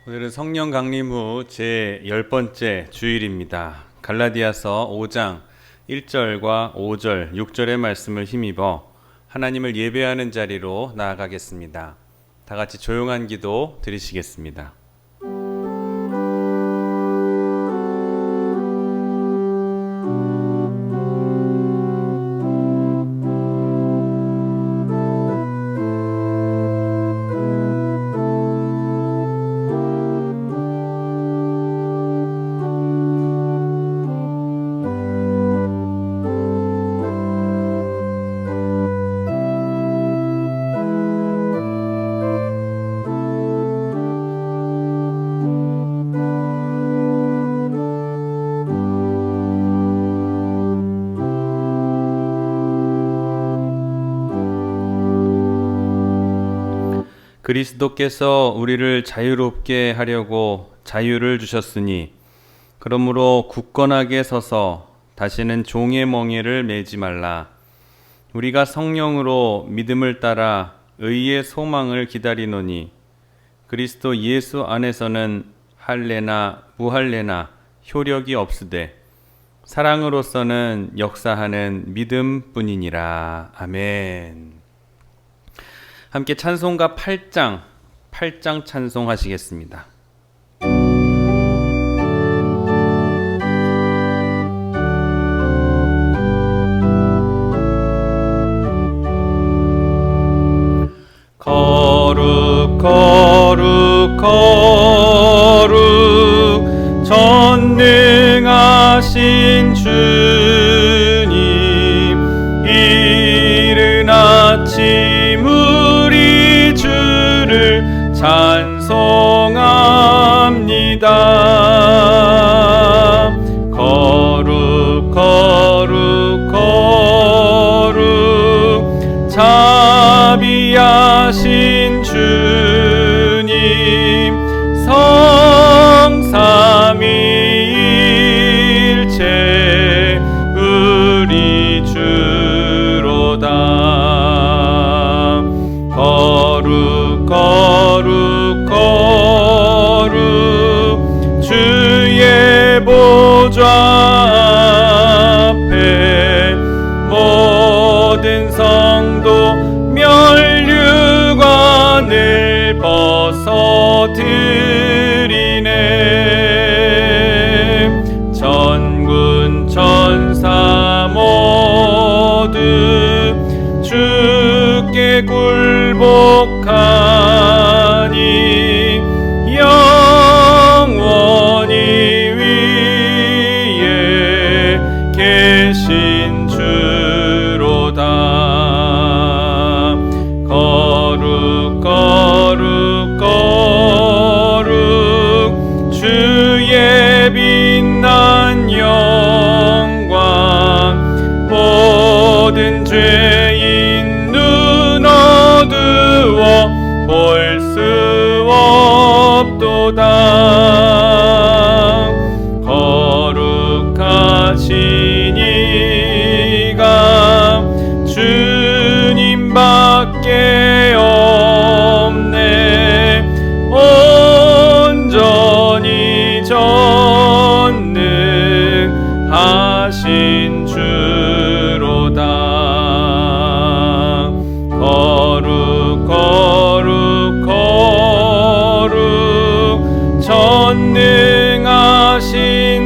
오늘은 성령 강림 후 제 10번째 주일입니다. 갈라디아서 5장 1절과 5절, 6절의 말씀을 힘입어 하나님을 예배하는 자리로 나아가겠습니다. 다 같이 조용한 기도 드리시겠습니다. 그리스도께서 우리를 자유롭게 하려고 자유를 주셨으니 그러므로 굳건하게 서서 다시는 종의 멍에를 매지 말라. 우리가 성령으로 믿음을 따라 의의 소망을 기다리노니 그리스도 예수 안에서는 할례나 무할례나 효력이 없으되 사랑으로서는 역사하는 믿음뿐이니라. 아멘. 함께 찬송가 8장 찬송하시겠습니다. 거룩 거룩 거룩 전능하신 주님, 이른 아침 우리 주를 찬송합니다. 거룩 거룩 거룩 자비하신 주님, 성삼위일체 우리 주로다. 거룩 거룩 거룩 주의 보좌 앞에 모든 성도 면류관을 벗어드리네. 전군 천사 모두 주께 굴복하니 영원히 위에 계신 주로다. 거룩 거룩 거룩 주의 빛난 영광, 모든 죄인 눈 어두워 볼 수 없도다. 거룩하신 이가 주님밖에 없네. 온전히 전능하신 주로다. 거룩 거룩 거룩 전능하신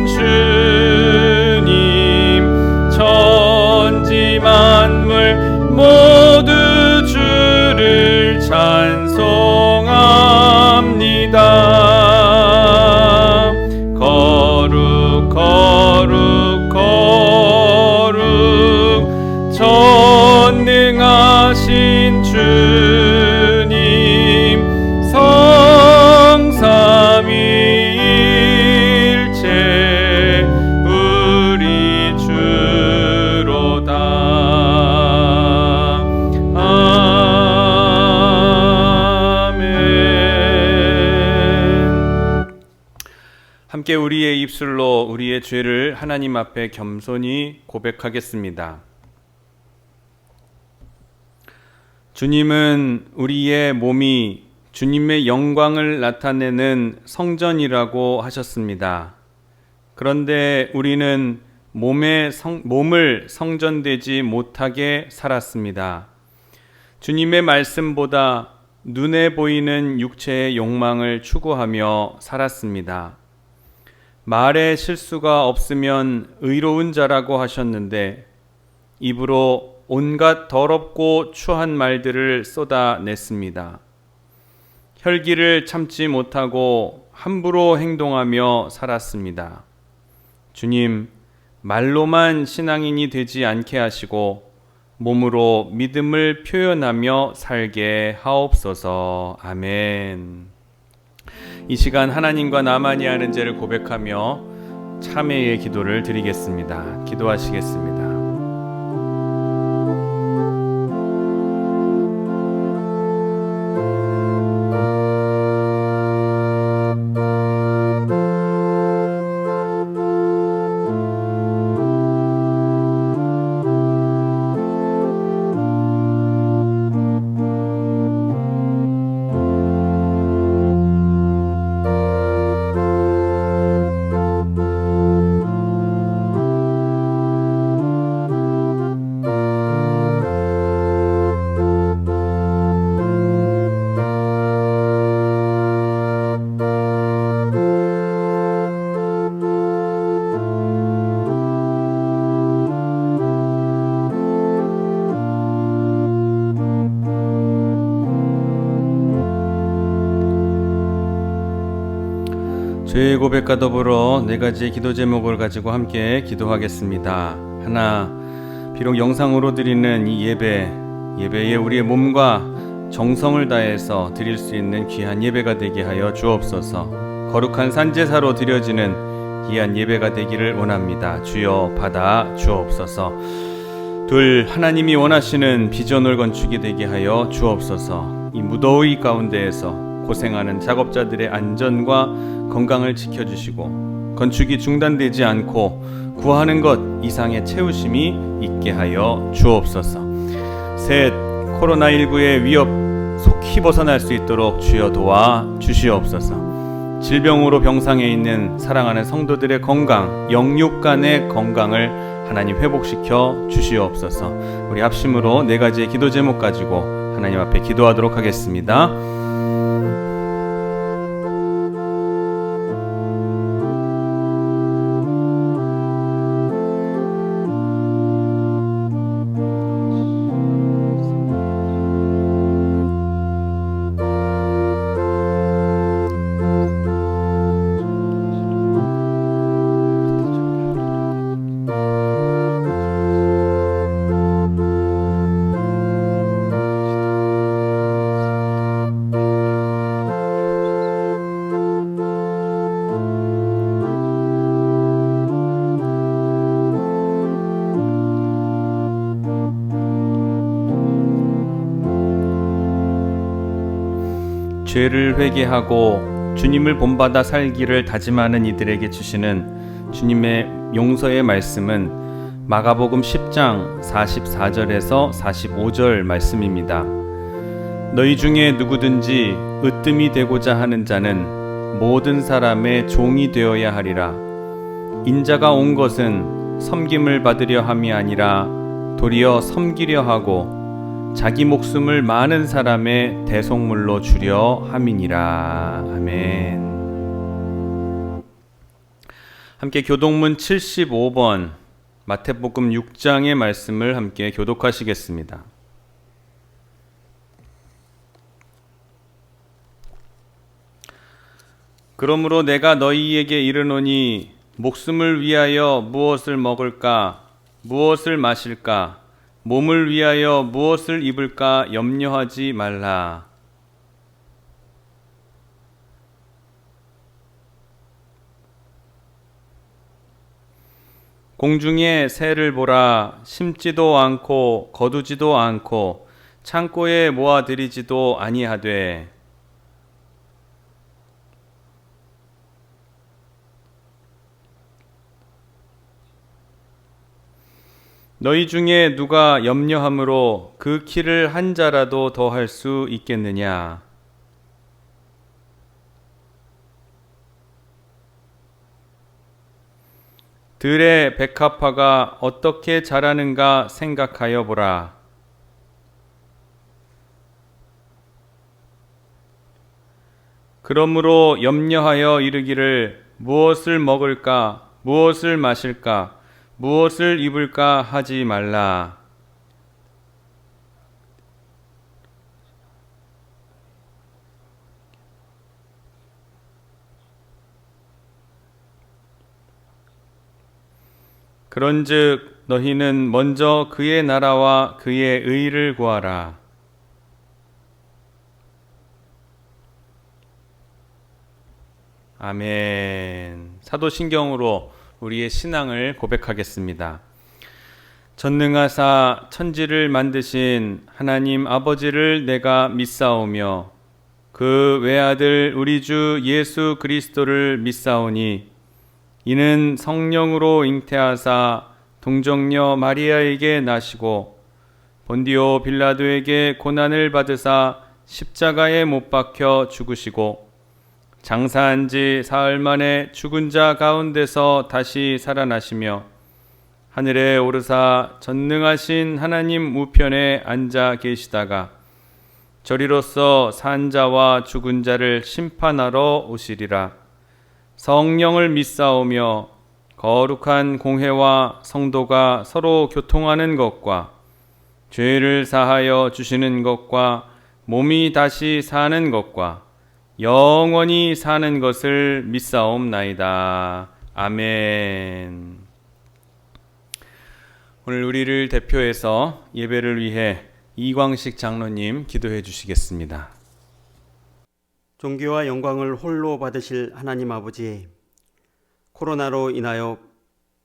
주님, 천지 만물 모두 주를 찬송합니다. 거룩 거룩 거룩 전능하신 주님, 성삼위일체 우리 주로다. 아멘. 함께 우리의 입술로 우리의 죄를 하나님 앞에 겸손히 고백하겠습니다. 주님은 우리의 몸이 주님의 영광을 나타내는 성전이라고 하셨습니다. 그런데 우리는 몸을 성전되지 못하게 살았습니다. 주님의 말씀보다 눈에 보이는 육체의 욕망을 추구하며 살았습니다. 말에 실수가 없으면 의로운 자라고 하셨는데 입으로 온갖 더럽고 추한 말들을 쏟아냈습니다. 혈기를 참지 못하고 함부로 행동하며 살았습니다. 주님, 말로만 신앙인이 되지 않게 하시고 몸으로 믿음을 표현하며 살게 하옵소서. 아멘. 이 시간 하나님과 나만이 아는 죄를 고백하며 참회의 기도를 드리겠습니다. 기도하시겠습니다. 죄의 고백과 더불어 네 가지의 기도 제목을 가지고 함께 기도하겠습니다. 하나, 비록 영상으로 드리는 이 예배에 우리의 몸과 정성을 다해서 드릴 수 있는 귀한 예배가 되게 하여 주옵소서. 거룩한 산제사로 드려지는 귀한 예배가 되기를 원합니다. 주여 받아 주옵소서. 둘, 하나님이 원하시는 비전을 건축이 되게 하여 주옵소서. 이 무더위 가운데에서 고생하는 작업자들의 안전과 건강을 지켜주시고 건축이 중단되지 않고 구하는 것 이상의 채우심이 있게 하여 주옵소서. 셋, 코로나19의 위협 속히 벗어날 수 있도록 주여 도와 주시옵소서. 질병으로 병상에 있는 사랑하는 성도들의 건강, 영육 간의 건강을 하나님 회복시켜 주시옵소서. 우리 합심으로 네 가지의 기도 제목 가지고 하나님 앞에 기도하도록 하겠습니다. 죄를 회개하고 주님을 본받아 살기를 다짐하는 이들에게 주시는 주님의 용서의 말씀은 마가복음 10장 44절에서 45절 말씀입니다. 너희 중에 누구든지 으뜸이 되고자 하는 자는 모든 사람의 종이 되어야 하리라. 인자가 온 것은 섬김을 받으려 함이 아니라 도리어 섬기려 하고 자기 목숨을 많은 사람의 대속물로 주려 함이니라. 아멘. 함께 교독문 75번 마태복음 6장의 말씀을 함께 교독하시겠습니다. 그러므로 내가 너희에게 이르노니 목숨을 위하여 무엇을 먹을까 무엇을 마실까 몸을 위하여 무엇을 입을까 염려하지 말라. 공중의 새를 보라. 심지도 않고 거두지도 않고 창고에 모아들이지도 아니하되 너희 중에 누가 염려함으로 그 키를 한 자라도 더할 수 있겠느냐? 들의 백합화가 어떻게 자라는가 생각하여 보라. 그러므로 염려하여 이르기를 무엇을 먹을까, 무엇을 마실까, 무엇을 입을까 하지 말라. 그런즉 너희는 먼저 그의 나라와 그의 의를 구하라. 아멘. 사도신경으로 우리의 신앙을 고백하겠습니다. 전능하사 천지를 만드신 하나님 아버지를 내가 믿사오며 그 외아들 우리 주 예수 그리스도를 믿사오니 이는 성령으로 잉태하사 동정녀 마리아에게 나시고 본디오 빌라도에게 고난을 받으사 십자가에 못 박혀 죽으시고 장사한 지 사흘 만에 죽은 자 가운데서 다시 살아나시며 하늘에 오르사 전능하신 하나님 우편에 앉아 계시다가 저리로서 산 자와 죽은 자를 심판하러 오시리라. 성령을 믿사오며 거룩한 공회와 성도가 서로 교통하는 것과 죄를 사하여 주시는 것과 몸이 다시 사는 것과 영원히 사는 것을 믿사옵나이다. 아멘. 오늘 우리를 대표해서 예배를 위해 이광식 장로님 기도해 주시겠습니다. 존귀와 영광을 홀로 받으실 하나님 아버지, 코로나로 인하여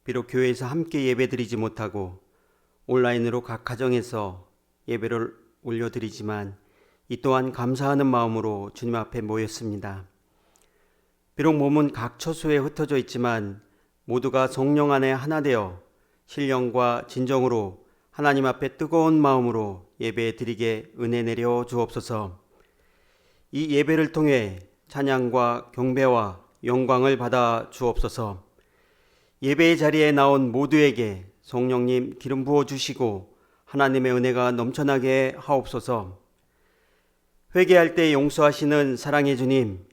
비록 교회에서 함께 예배드리지 못하고 온라인으로 각 가정에서 예배를 올려드리지만 이 또한 감사하는 마음으로 주님 앞에 모였습니다. 비록 몸은 각 처소에 흩어져 있지만 모두가 성령 안에 하나 되어 신령과 진정으로 하나님 앞에 뜨거운 마음으로 예배 드리게 은혜 내려 주옵소서. 이 예배를 통해 찬양과 경배와 영광을 받아 주옵소서. 예배의 자리에 나온 모두에게 성령님 기름 부어 주시고 하나님의 은혜가 넘쳐나게 하옵소서. 회개할 때 용서하시는 사랑의 주님,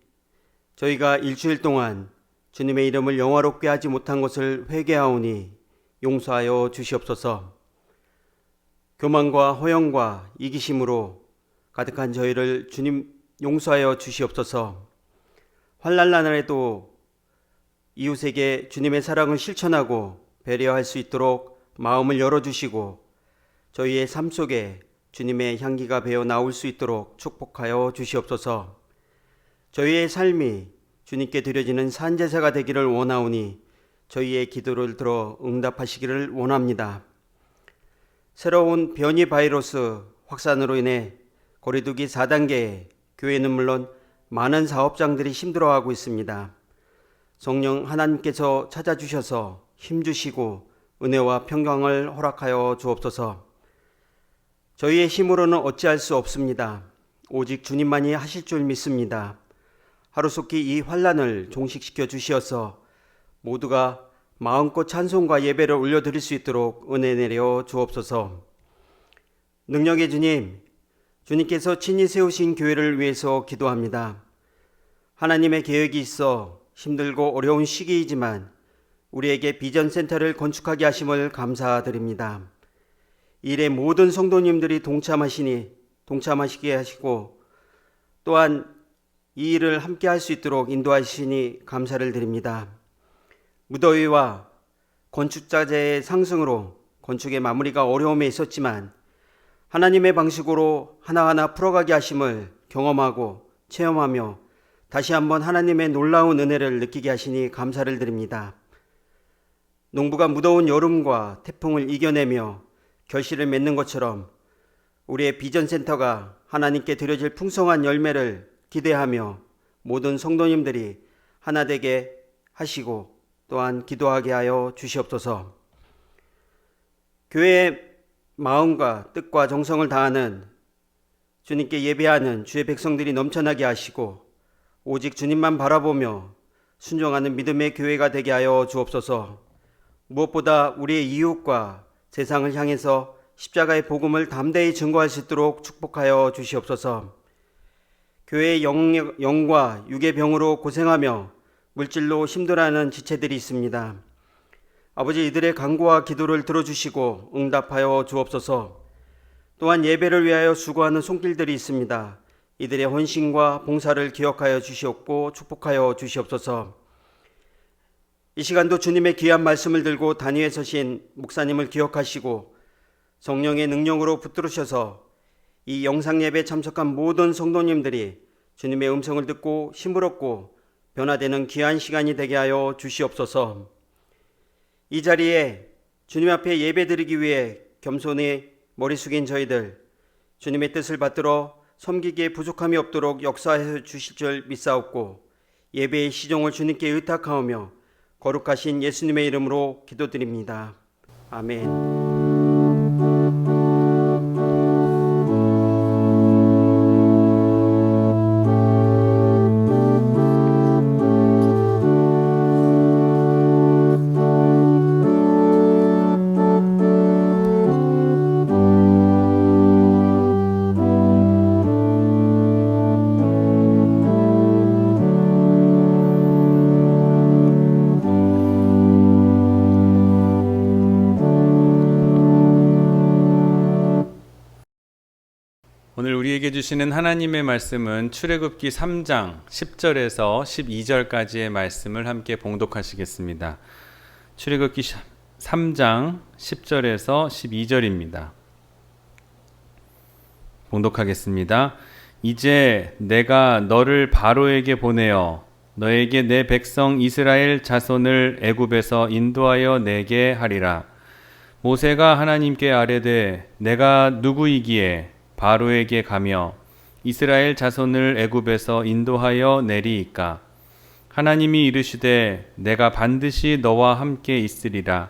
저희가 일주일 동안 주님의 이름을 영화롭게 하지 못한 것을 회개하오니 용서하여 주시옵소서. 교만과 허영과 이기심으로 가득한 저희를 주님 용서하여 주시옵소서. 환난 날에도 이웃에게 주님의 사랑을 실천하고 배려할 수 있도록 마음을 열어주시고 저희의 삶 속에 주님의 향기가 배어 나올 수 있도록 축복하여 주시옵소서. 저희의 삶이 주님께 드려지는 산제사가 되기를 원하오니 저희의 기도를 들어 응답하시기를 원합니다. 새로운 변이 바이러스 확산으로 인해 거리두기 4단계에 교회는 물론 많은 사업장들이 힘들어하고 있습니다. 성령 하나님께서 찾아주셔서 힘주시고 은혜와 평강을 허락하여 주옵소서. 저희의 힘으로는 어찌할 수 없습니다. 오직 주님만이 하실 줄 믿습니다. 하루속히 이 환난을 종식시켜 주시어서 모두가 마음껏 찬송과 예배를 올려드릴 수 있도록 은혜 내려 주옵소서. 능력의 주님, 주님께서 친히 세우신 교회를 위해서 기도합니다. 하나님의 계획이 있어 힘들고 어려운 시기이지만 우리에게 비전센터를 건축하게 하심을 감사드립니다. 일에 모든 성도님들이 동참하시게 하시고 또한 이 일을 함께 할 수 있도록 인도하시니 감사를 드립니다. 무더위와 건축자재의 상승으로 건축의 마무리가 어려움에 있었지만 하나님의 방식으로 하나하나 풀어가게 하심을 경험하고 체험하며 다시 한번 하나님의 놀라운 은혜를 느끼게 하시니 감사를 드립니다. 농부가 무더운 여름과 태풍을 이겨내며 결실을 맺는 것처럼 우리의 비전센터가 하나님께 드려질 풍성한 열매를 기대하며 모든 성도님들이 하나 되게 하시고 또한 기도하게 하여 주시옵소서. 교회의 마음과 뜻과 정성을 다하는 주님께 예배하는 주의 백성들이 넘쳐나게 하시고 오직 주님만 바라보며 순종하는 믿음의 교회가 되게 하여 주옵소서. 무엇보다 우리의 이웃과 세상을 향해서 십자가의 복음을 담대히 증거할 수 있도록 축복하여 주시옵소서. 교회의 영과 육의 병으로 고생하며 물질로 힘들어하는 지체들이 있습니다. 아버지, 이들의 간구와 기도를 들어주시고 응답하여 주옵소서. 또한 예배를 위하여 수고하는 손길들이 있습니다. 이들의 헌신과 봉사를 기억하여 주시옵고 축복하여 주시옵소서. 이 시간도 주님의 귀한 말씀을 들고 단위에 서신 목사님을 기억하시고 성령의 능력으로 붙들으셔서 이 영상 예배에 참석한 모든 성도님들이 주님의 음성을 듣고 힘을 얻고 변화되는 귀한 시간이 되게 하여 주시옵소서. 이 자리에 주님 앞에 예배드리기 위해 겸손히 머리 숙인 저희들, 주님의 뜻을 받들어 섬기기에 부족함이 없도록 역사해 주실 줄 믿사옵고 예배의 시종을 주님께 의탁하오며 거룩하신 예수님의 이름으로 기도드립니다. 아멘. 오늘 우리에게 주시는 하나님의 말씀은 출애굽기 3장 10절에서 12절까지의 말씀을 함께 봉독하시겠습니다. 출애굽기 3장 10절에서 12절입니다. 봉독하겠습니다. 이제 내가 너를 바로에게 보내어 너에게 내 백성 이스라엘 자손을 애굽에서 인도하여 내게 하리라. 모세가 하나님께 아뢰되 내가 누구이기에 바로에게 가며 이스라엘 자손을 애굽에서 인도하여 내리이까. 하나님이 이르시되 내가 반드시 너와 함께 있으리라.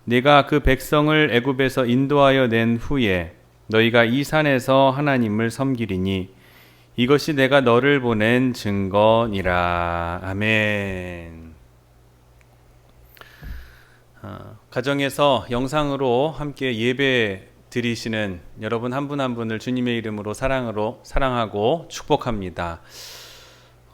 내가 그 백성을 애굽에서 인도하여 낸 후에 너희가 이 산에서 하나님을 섬기리니 이것이 내가 너를 보낸 증거니라. 아멘. 가정에서 영상으로 함께 예배 드리시는 여러분 한 분 한 분을 주님의 이름으로 사랑하고 축복합니다.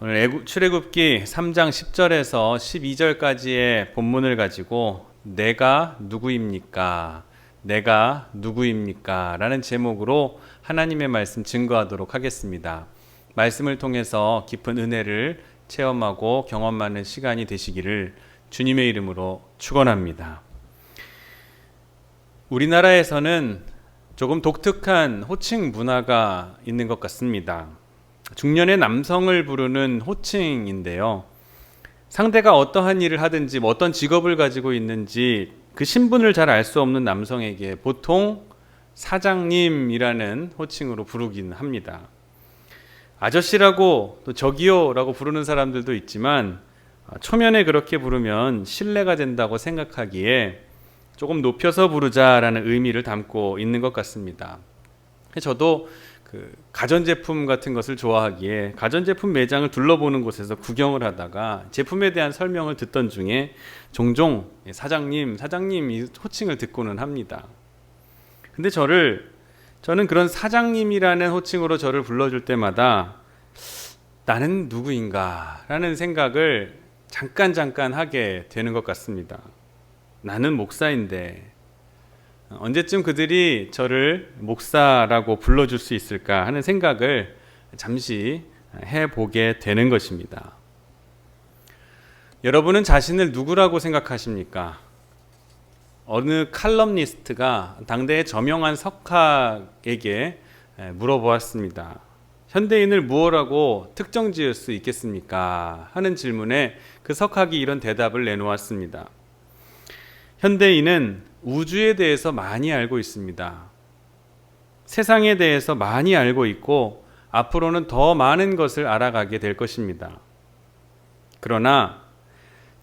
오늘 출애굽기 3장 10절에서 12절까지의 본문을 가지고 내가 누구입니까? 내가 누구입니까? 라는 제목으로 하나님의 말씀 증거하도록 하겠습니다. 말씀을 통해서 깊은 은혜를 체험하고 경험하는 시간이 되시기를 주님의 이름으로 축원합니다. 우리나라에서는 조금 독특한 호칭 문화가 있는 것 같습니다. 중년의 남성을 부르는 호칭인데요. 상대가 어떠한 일을 하든지 어떤 직업을 가지고 있는지 그 신분을 잘 알 수 없는 남성에게 보통 사장님이라는 호칭으로 부르긴 합니다. 아저씨라고 또 저기요라고 부르는 사람들도 있지만 초면에 그렇게 부르면 신뢰가 된다고 생각하기에 조금 높여서 부르자라는 의미를 담고 있는 것 같습니다. 저도 가전제품 같은 것을 좋아하기에 가전제품 매장을 둘러보는 곳에서 구경을 하다가 제품에 대한 설명을 듣던 중에 종종 사장님 이 호칭을 듣고는 합니다. 근데 저는 그런 사장님이라는 호칭으로 저를 불러줄 때마다 나는 누구인가 라는 생각을 잠깐 하게 되는 것 같습니다. 나는 목사인데 언제쯤 그들이 저를 목사라고 불러줄 수 있을까 하는 생각을 잠시 해보게 되는 것입니다. 여러분은 자신을 누구라고 생각하십니까? 어느 칼럼니스트가 당대의 저명한 석학에게 물어보았습니다. 현대인을 무엇라고 특정 지을 수 있겠습니까? 하는 질문에 그 석학이 이런 대답을 내놓았습니다. 현대인은 우주에 대해서 많이 알고 있습니다. 세상에 대해서 많이 알고 있고 앞으로는 더 많은 것을 알아가게 될 것입니다. 그러나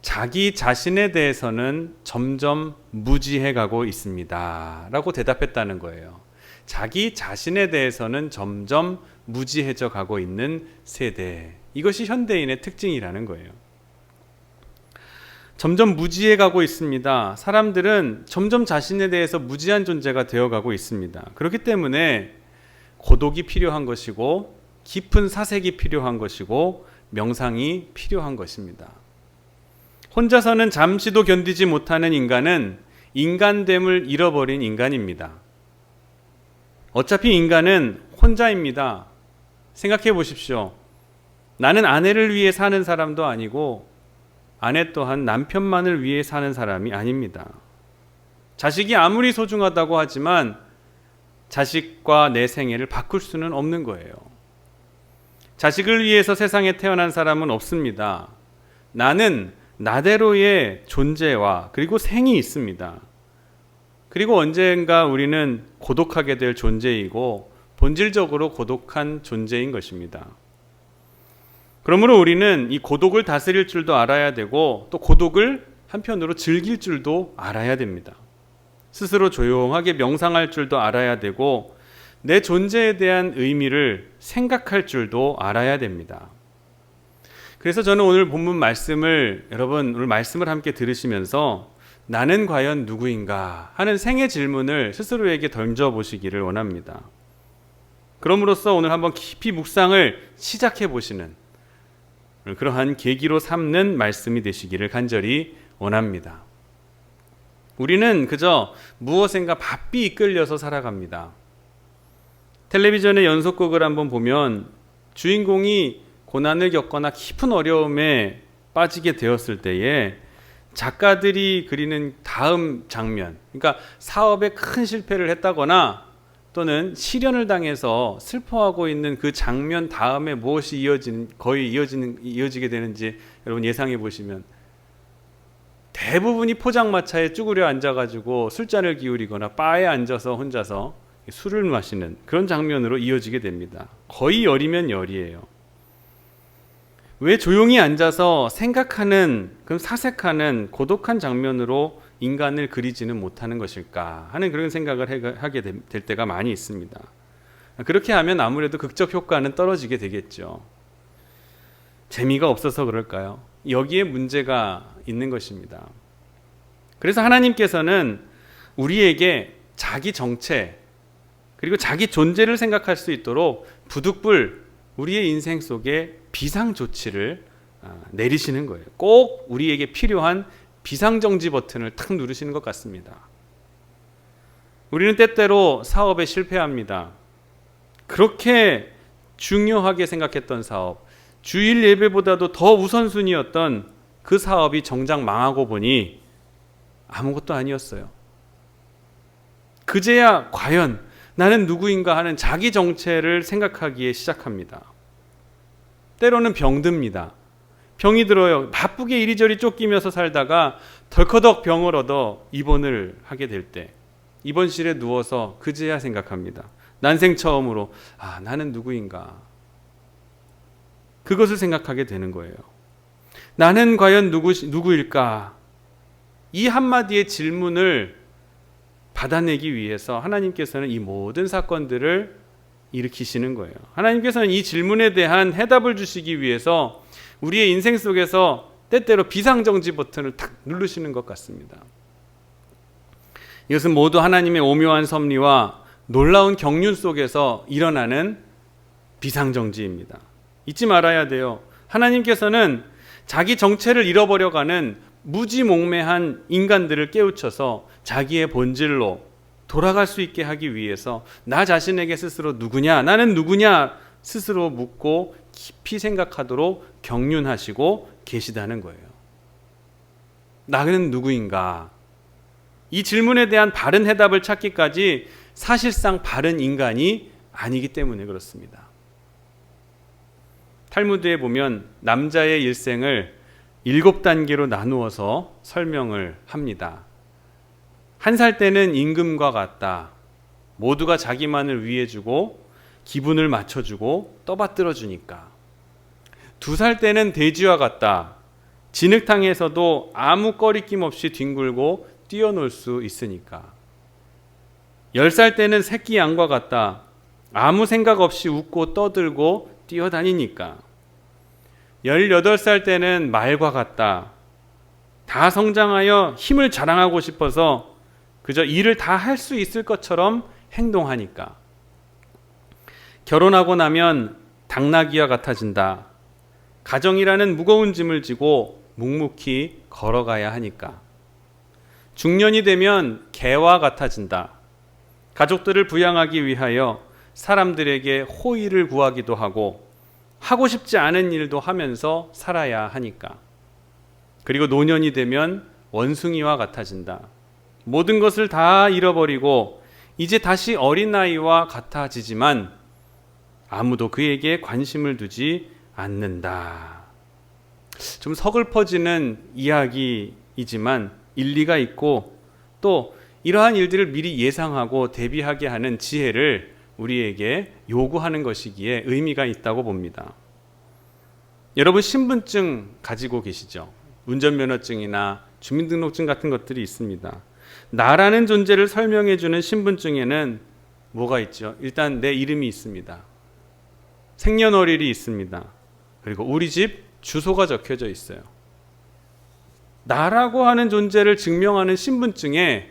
자기 자신에 대해서는 점점 무지해 가고 있습니다. 라고 대답했다는 거예요. 자기 자신에 대해서는 점점 무지해져 가고 있는 세대. 이것이 현대인의 특징이라는 거예요. 점점 무지해 가고 있습니다. 사람들은 점점 자신에 대해서 무지한 존재가 되어 가고 있습니다. 그렇기 때문에 고독이 필요한 것이고 깊은 사색이 필요한 것이고 명상이 필요한 것입니다. 혼자서는 잠시도 견디지 못하는 인간은 인간됨을 잃어버린 인간입니다. 어차피 인간은 혼자입니다. 생각해 보십시오. 나는 아내를 위해 사는 사람도 아니고 아내 또한 남편만을 위해 사는 사람이 아닙니다. 자식이 아무리 소중하다고 하지만 자식과 내 생애를 바꿀 수는 없는 거예요. 자식을 위해서 세상에 태어난 사람은 없습니다. 나는 나대로의 존재와 그리고 생이 있습니다. 그리고 언젠가 우리는 고독하게 될 존재이고 본질적으로 고독한 존재인 것입니다. 그러므로 우리는 이 고독을 다스릴 줄도 알아야 되고 또 고독을 한편으로 즐길 줄도 알아야 됩니다. 스스로 조용하게 명상할 줄도 알아야 되고 내 존재에 대한 의미를 생각할 줄도 알아야 됩니다. 그래서 저는 오늘 본문 말씀을 여러분 오늘 말씀을 함께 들으시면서 나는 과연 누구인가 하는 생애 질문을 스스로에게 던져보시기를 원합니다. 그럼으로써 오늘 한번 깊이 묵상을 시작해 보시는 그러한 계기로 삼는 말씀이 되시기를 간절히 원합니다. 우리는 그저 무엇인가 바삐 이끌려서 살아갑니다. 텔레비전의 연속극을 한번 보면 주인공이 고난을 겪거나 깊은 어려움에 빠지게 되었을 때에 작가들이 그리는 다음 장면, 그러니까 사업에 큰 실패를 했다거나 또는 시련을 당해서 슬퍼하고 있는 그 장면 다음에 무엇이 이어지게 되는지 여러분 예상해 보시면 대부분이 포장마차에 쭈그려 앉아가지고 술잔을 기울이거나 바에 앉아서 혼자서 술을 마시는 그런 장면으로 이어지게 됩니다. 거의 열이면 열이에요. 왜 조용히 앉아서 생각하는, 그럼 사색하는 고독한 장면으로 인간을 그리지는 못하는 것일까 하는 그런 생각을 하게 될 때가 많이 있습니다. 그렇게 하면 아무래도 극적 효과는 떨어지게 되겠죠. 재미가 없어서 그럴까요? 여기에 문제가 있는 것입니다. 그래서 하나님께서는 우리에게 자기 정체 그리고 자기 존재를 생각할 수 있도록 부득불 우리의 인생 속에 비상조치를 내리시는 거예요. 꼭 우리에게 필요한 비상정지 버튼을 탁 누르시는 것 같습니다. 우리는 때때로 사업에 실패합니다. 그렇게 중요하게 생각했던 사업, 주일 예배보다도 더 우선순위였던 그 사업이 정작 망하고 보니 아무것도 아니었어요. 그제야 과연 나는 누구인가 하는 자기 정체를 생각하기에 시작합니다. 때로는 병듭니다. 병이 들어요. 바쁘게 이리저리 쫓기면서 살다가 덜커덕 병을 얻어 입원을 하게 될 때 입원실에 누워서 그제야 생각합니다. 난생 처음으로 나는 누구인가. 그것을 생각하게 되는 거예요. 나는 과연 누구일까? 이 한마디의 질문을 받아내기 위해서 하나님께서는 이 모든 사건들을 일으키시는 거예요. 하나님께서는 이 질문에 대한 해답을 주시기 위해서 우리의 인생 속에서 때때로 비상정지 버튼을 탁 누르시는 것 같습니다. 이것은 모두 하나님의 오묘한 섭리와 놀라운 경륜 속에서 일어나는 비상정지입니다. 잊지 말아야 돼요. 하나님께서는 자기 정체를 잃어버려가는 무지몽매한 인간들을 깨우쳐서 자기의 본질로 돌아갈 수 있게 하기 위해서 나 자신에게 스스로 누구냐, 나는 누구냐 스스로 묻고 깊이 생각하도록 경륜하시고 계시다는 거예요. 나는 누구인가? 이 질문에 대한 바른 해답을 찾기까지 사실상 바른 인간이 아니기 때문에 그렇습니다. 탈무드에 보면 남자의 일생을 7단계로 나누어서 설명을 합니다. 1살 때는 임금과 같다. 모두가 자기만을 위해주고 기분을 맞춰주고 떠받들어 주니까. 2살 때는 돼지와 같다. 진흙탕에서도 아무 꺼리낌 없이 뒹굴고 뛰어놀 수 있으니까. 10살 때는 새끼 양과 같다. 아무 생각 없이 웃고 떠들고 뛰어다니니까. 18살 때는 말과 같다. 다 성장하여 힘을 자랑하고 싶어서 그저 일을 다 할 수 있을 것처럼 행동하니까. 결혼하고 나면 당나귀와 같아진다. 가정이라는 무거운 짐을 지고 묵묵히 걸어가야 하니까. 중년이 되면 개와 같아진다. 가족들을 부양하기 위하여 사람들에게 호의를 구하기도 하고 싶지 않은 일도 하면서 살아야 하니까. 그리고 노년이 되면 원숭이와 같아진다. 모든 것을 다 잃어버리고 이제 다시 어린아이와 같아지지만 아무도 그에게 관심을 두지 않는다. 좀 서글퍼지는 이야기이지만 일리가 있고 또 이러한 일들을 미리 예상하고 대비하게 하는 지혜를 우리에게 요구하는 것이기에 의미가 있다고 봅니다. 여러분 신분증 가지고 계시죠? 운전면허증이나 주민등록증 같은 것들이 있습니다. 나라는 존재를 설명해주는 신분증에는 뭐가 있죠? 일단 내 이름이 있습니다. 생년월일이 있습니다. 그리고 우리 집 주소가 적혀져 있어요. 나라고 하는 존재를 증명하는 신분증에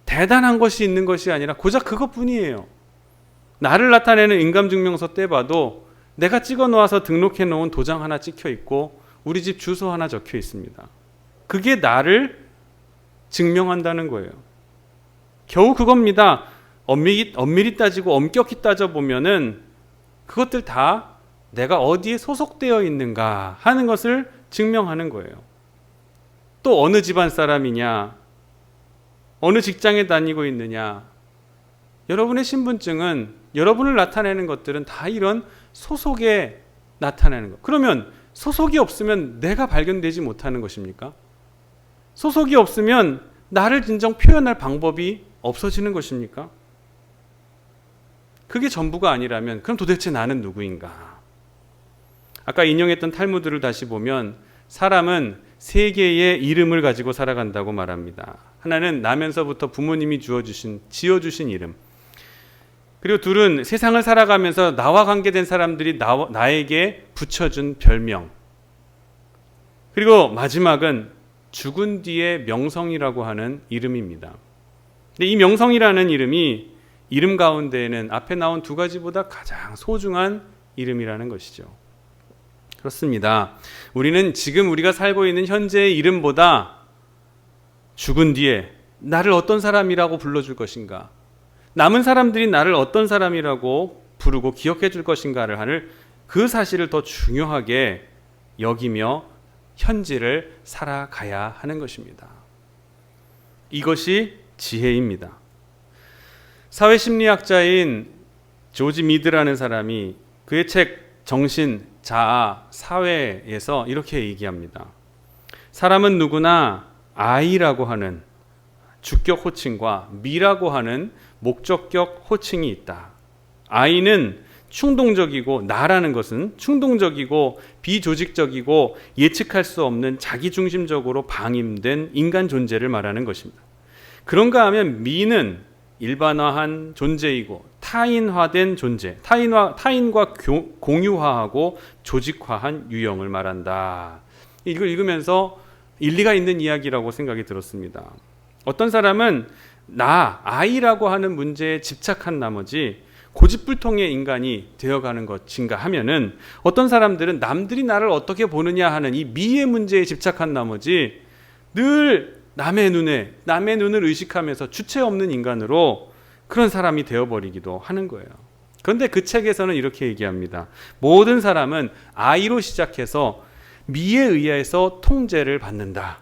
대단한 것이 있는 것이 아니라 고작 그것뿐이에요. 나를 나타내는 인감증명서 떼봐도 내가 찍어 놓아서 등록해 놓은 도장 하나 찍혀 있고 우리 집 주소 하나 적혀 있습니다. 그게 나를 증명한다는 거예요. 겨우 그겁니다. 엄밀히 따지고 엄격히 따져보면은 그것들 다 내가 어디에 소속되어 있는가 하는 것을 증명하는 거예요. 또 어느 집안 사람이냐, 어느 직장에 다니고 있느냐, 여러분의 신분증은 여러분을 나타내는 것들은 다 이런 소속에 나타내는 것. 그러면 소속이 없으면 내가 발견되지 못하는 것입니까? 소속이 없으면 나를 진정 표현할 방법이 없어지는 것입니까? 그게 전부가 아니라면 그럼 도대체 나는 누구인가? 아까 인용했던 탈무드를 다시 보면 사람은 세 개의 이름을 가지고 살아간다고 말합니다. 하나는 나면서부터 부모님이 지어주신 이름. 그리고 둘은 세상을 살아가면서 나와 관계된 사람들이 나에게 붙여준 별명. 그리고 마지막은 죽은 뒤의 명성이라고 하는 이름입니다. 근데 이 명성이라는 이름이 이름 가운데에는 앞에 나온 두 가지보다 가장 소중한 이름이라는 것이죠. 그렇습니다. 우리는 지금 우리가 살고 있는 현재의 이름보다 죽은 뒤에 나를 어떤 사람이라고 불러줄 것인가, 남은 사람들이 나를 어떤 사람이라고 부르고 기억해 줄 것인가를 하는 그 사실을 더 중요하게 여기며 현재를 살아가야 하는 것입니다. 이것이 지혜입니다. 사회심리학자인 조지 미드라는 사람이 그의 책 정신, 자아, 사회에서 이렇게 얘기합니다. 사람은 누구나 I라고 하는 주격 호칭과 미라고 하는 목적격 호칭이 있다. I는 충동적이고, 나라는 것은 충동적이고 비조직적이고 예측할 수 없는 자기중심적으로 방임된 인간 존재를 말하는 것입니다. 그런가 하면 미는 일반화한 존재이고 타인화된 존재, 타인과 공유화하고 조직화한 유형을 말한다. 이걸 읽으면서 일리가 있는 이야기라고 생각이 들었습니다. 어떤 사람은 나, I라고 하는 문제에 집착한 나머지 고집불통의 인간이 되어가는 것인가 하면은, 어떤 사람들은 남들이 나를 어떻게 보느냐 하는 이 미의 문제에 집착한 나머지 늘 남의 눈을 의식하면서 주체 없는 인간으로 그런 사람이 되어버리기도 하는 거예요. 그런데 그 책에서는 이렇게 얘기합니다. 모든 사람은 I로 시작해서 미에 의해서 통제를 받는다.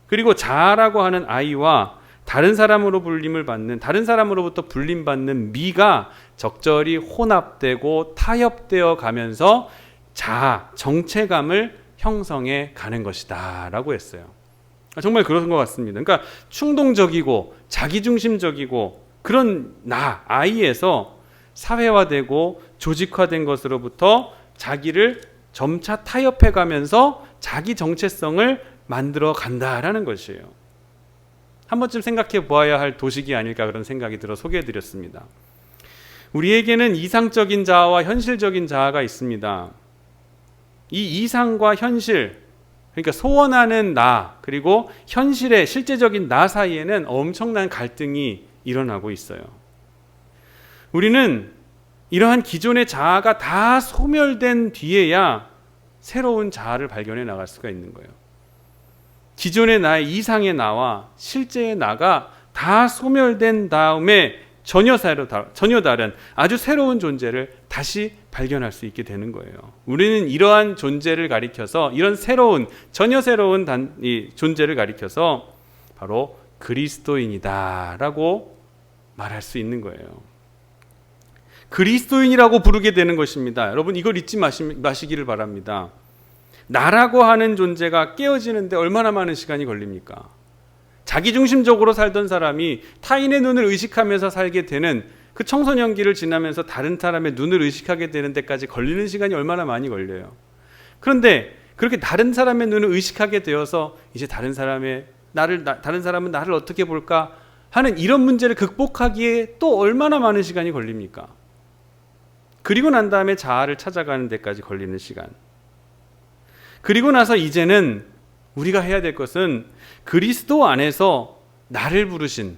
그리고 자아라고 하는 I와 다른 사람으로 불림을 받는, 다른 사람으로부터 불림받는 미가 적절히 혼합되고 타협되어 가면서 자아, 정체감을 형성해 가는 것이다 라고 했어요. 정말 그런 것 같습니다. 그러니까 충동적이고 자기중심적이고 그런 나, I에서 사회화되고 조직화된 것으로부터 자기를 점차 타협해 가면서 자기 정체성을 만들어 간다라는 것이에요. 한 번쯤 생각해 보아야 할 도식이 아닐까 그런 생각이 들어 소개해 드렸습니다. 우리에게는 이상적인 자아와 현실적인 자아가 있습니다. 이 이상과 현실, 그러니까 소원하는 나 그리고 현실의 실제적인 나 사이에는 엄청난 갈등이 일어나고 있어요. 우리는 이러한 기존의 자아가 다 소멸된 뒤에야 새로운 자아를 발견해 나갈 수가 있는 거예요. 기존의 나의 이상의 나와 실제의 나가 다 소멸된 다음에 전혀 다른 아주 새로운 존재를 다시 발견할 수 있게 되는 거예요. 우리는 이러한 존재를 가리켜서 이런 전혀 새로운 이 존재를 가리켜서 바로 그리스도인이다라고 말할 수 있는 거예요. 그리스도인이라고 부르게 되는 것입니다. 여러분 이걸 잊지 마시기를 바랍니다. 나라고 하는 존재가 깨어지는데 얼마나 많은 시간이 걸립니까? 자기중심적으로 살던 사람이 타인의 눈을 의식하면서 살게 되는 그 청소년기를 지나면서 다른 사람의 눈을 의식하게 되는 데까지 걸리는 시간이 얼마나 많이 걸려요. 그런데 그렇게 다른 사람의 눈을 의식하게 되어서 이제 다른 사람은 나를 어떻게 볼까 하는 이런 문제를 극복하기에 또 얼마나 많은 시간이 걸립니까? 그리고 난 다음에 자아를 찾아가는 데까지 걸리는 시간. 그리고 나서 이제는 우리가 해야 될 것은 그리스도 안에서 나를 부르신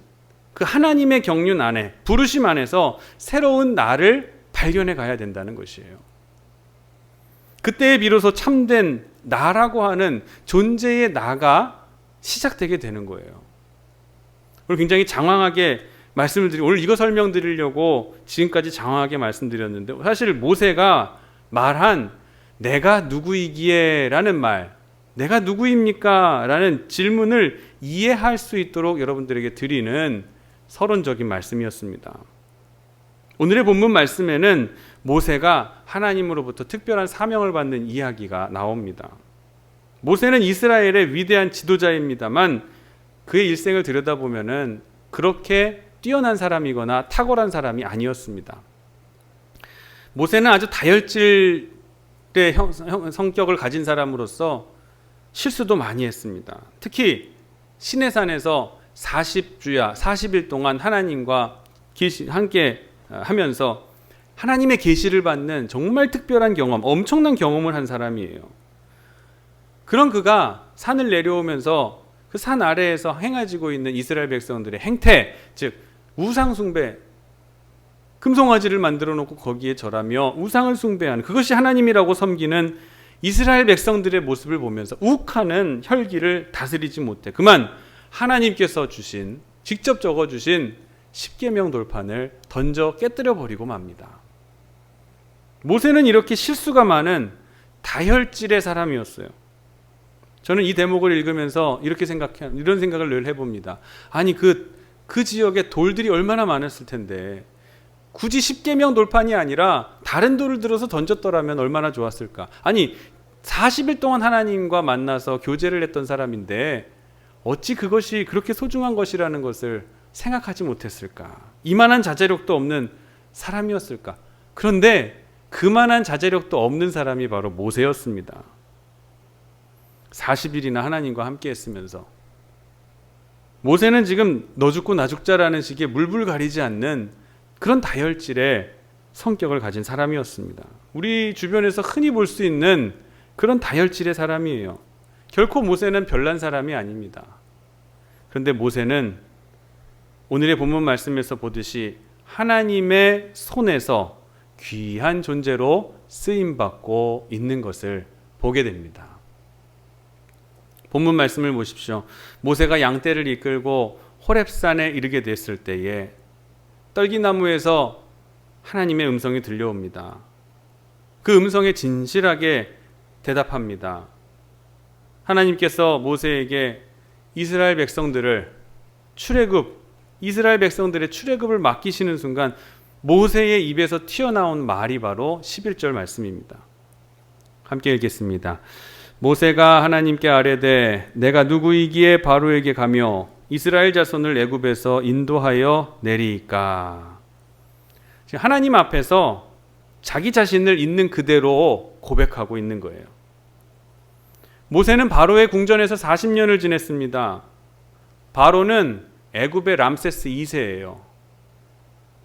그 하나님의 경륜 안에 부르심 안에서 새로운 나를 발견해 가야 된다는 것이에요. 그때에 비로소 참된 나라고 하는 존재의 나가 시작되게 되는 거예요. 오늘 굉장히 장황하게 말씀을 드리고 오늘 이거 설명드리려고 지금까지 장황하게 말씀드렸는데 사실 모세가 말한 내가 누구이기에 라는 말, 내가 누구입니까? 라는 질문을 이해할 수 있도록 여러분들에게 드리는 서론적인 말씀이었습니다. 오늘의 본문 말씀에는 모세가 하나님으로부터 특별한 사명을 받는 이야기가 나옵니다. 모세는 이스라엘의 위대한 지도자입니다만 그의 일생을 들여다보면은 그렇게 뛰어난 사람이거나 탁월한 사람이 아니었습니다. 모세는 아주 다혈질의 성격을 가진 사람으로서 실수도 많이 했습니다. 특히 시내산에서 40일 동안 하나님과 함께 하면서 하나님의 계시를 받는 정말 특별한 경험, 엄청난 경험을 한 사람이에요. 그런 그가 산을 내려오면서 그 산 아래에서 행해지고 있는 이스라엘 백성들의 행태, 즉 우상 숭배, 금송아지를 만들어 놓고 거기에 절하며 우상을 숭배하는 그것이 하나님이라고 섬기는 이스라엘 백성들의 모습을 보면서 욱하는 혈기를 다스리지 못해 그만 하나님께서 주신 직접 적어주신 십계명 돌판을 던져 깨뜨려 버리고 맙니다. 모세는 이렇게 실수가 많은 다혈질의 사람이었어요. 저는 이 대목을 읽으면서 이런 생각을 늘 해봅니다. 아니 그 지역에 돌들이 얼마나 많았을 텐데 굳이 십계명 돌판이 아니라 다른 돌을 들어서 던졌더라면 얼마나 좋았을까. 아니 40일 동안 하나님과 만나서 교제를 했던 사람인데 어찌 그것이 그렇게 소중한 것이라는 것을 생각하지 못했을까. 이만한 자제력도 없는 사람이었을까. 그런데 그만한 자제력도 없는 사람이 바로 모세였습니다. 40일이나 하나님과 함께 했으면서 모세는 지금 너 죽고 나 죽자라는 식의 물불 가리지 않는 그런 다혈질의 성격을 가진 사람이었습니다. 우리 주변에서 흔히 볼 수 있는 그런 다혈질의 사람이에요. 결코 모세는 별난 사람이 아닙니다. 그런데 모세는 오늘의 본문 말씀에서 보듯이 하나님의 손에서 귀한 존재로 쓰임받고 있는 것을 보게 됩니다. 본문 말씀을 보십시오. 모세가 양떼를 이끌고 호렙산에 이르게 됐을 때에 떨기나무에서 하나님의 음성이 들려옵니다. 그 음성에 진실하게 대답합니다. 하나님께서 모세에게 이스라엘 백성들의 출애굽을 맡기시는 순간 모세의 입에서 튀어나온 말이 바로 11절 말씀입니다. 함께 읽겠습니다. 모세가 하나님께 아뢰되 내가 누구이기에 바로에게 가며 이스라엘 자손을 애굽에서 인도하여 내리이까. 하나님 앞에서 자기 자신을 있는 그대로 고백하고 있는 거예요. 모세는 바로의 궁전에서 40년을 지냈습니다. 바로는 애굽의 람세스 2세예요.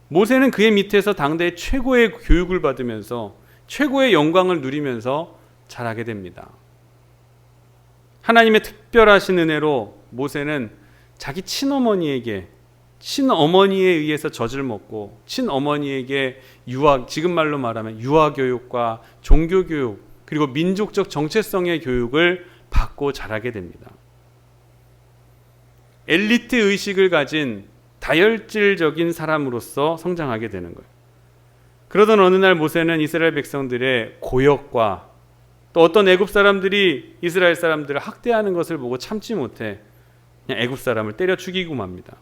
모세는 그의 밑에서 당대의 최고의 교육을 받으면서 최고의 영광을 누리면서 자라게 됩니다. 하나님의 특별하신 은혜로 모세는 자기 친어머니에 의해서 젖을 먹고 친어머니에게 지금 말로 말하면 유아교육과 종교교육 그리고 민족적 정체성의 교육을 받고 자라게 됩니다. 엘리트 의식을 가진 다혈질적인 사람으로서 성장하게 되는 거예요. 그러던 어느 날 모세는 이스라엘 백성들의 고역과 또 어떤 애굽 사람들이 이스라엘 사람들을 학대하는 것을 보고 참지 못해 그냥 애굽 사람을 때려 죽이고 맙니다.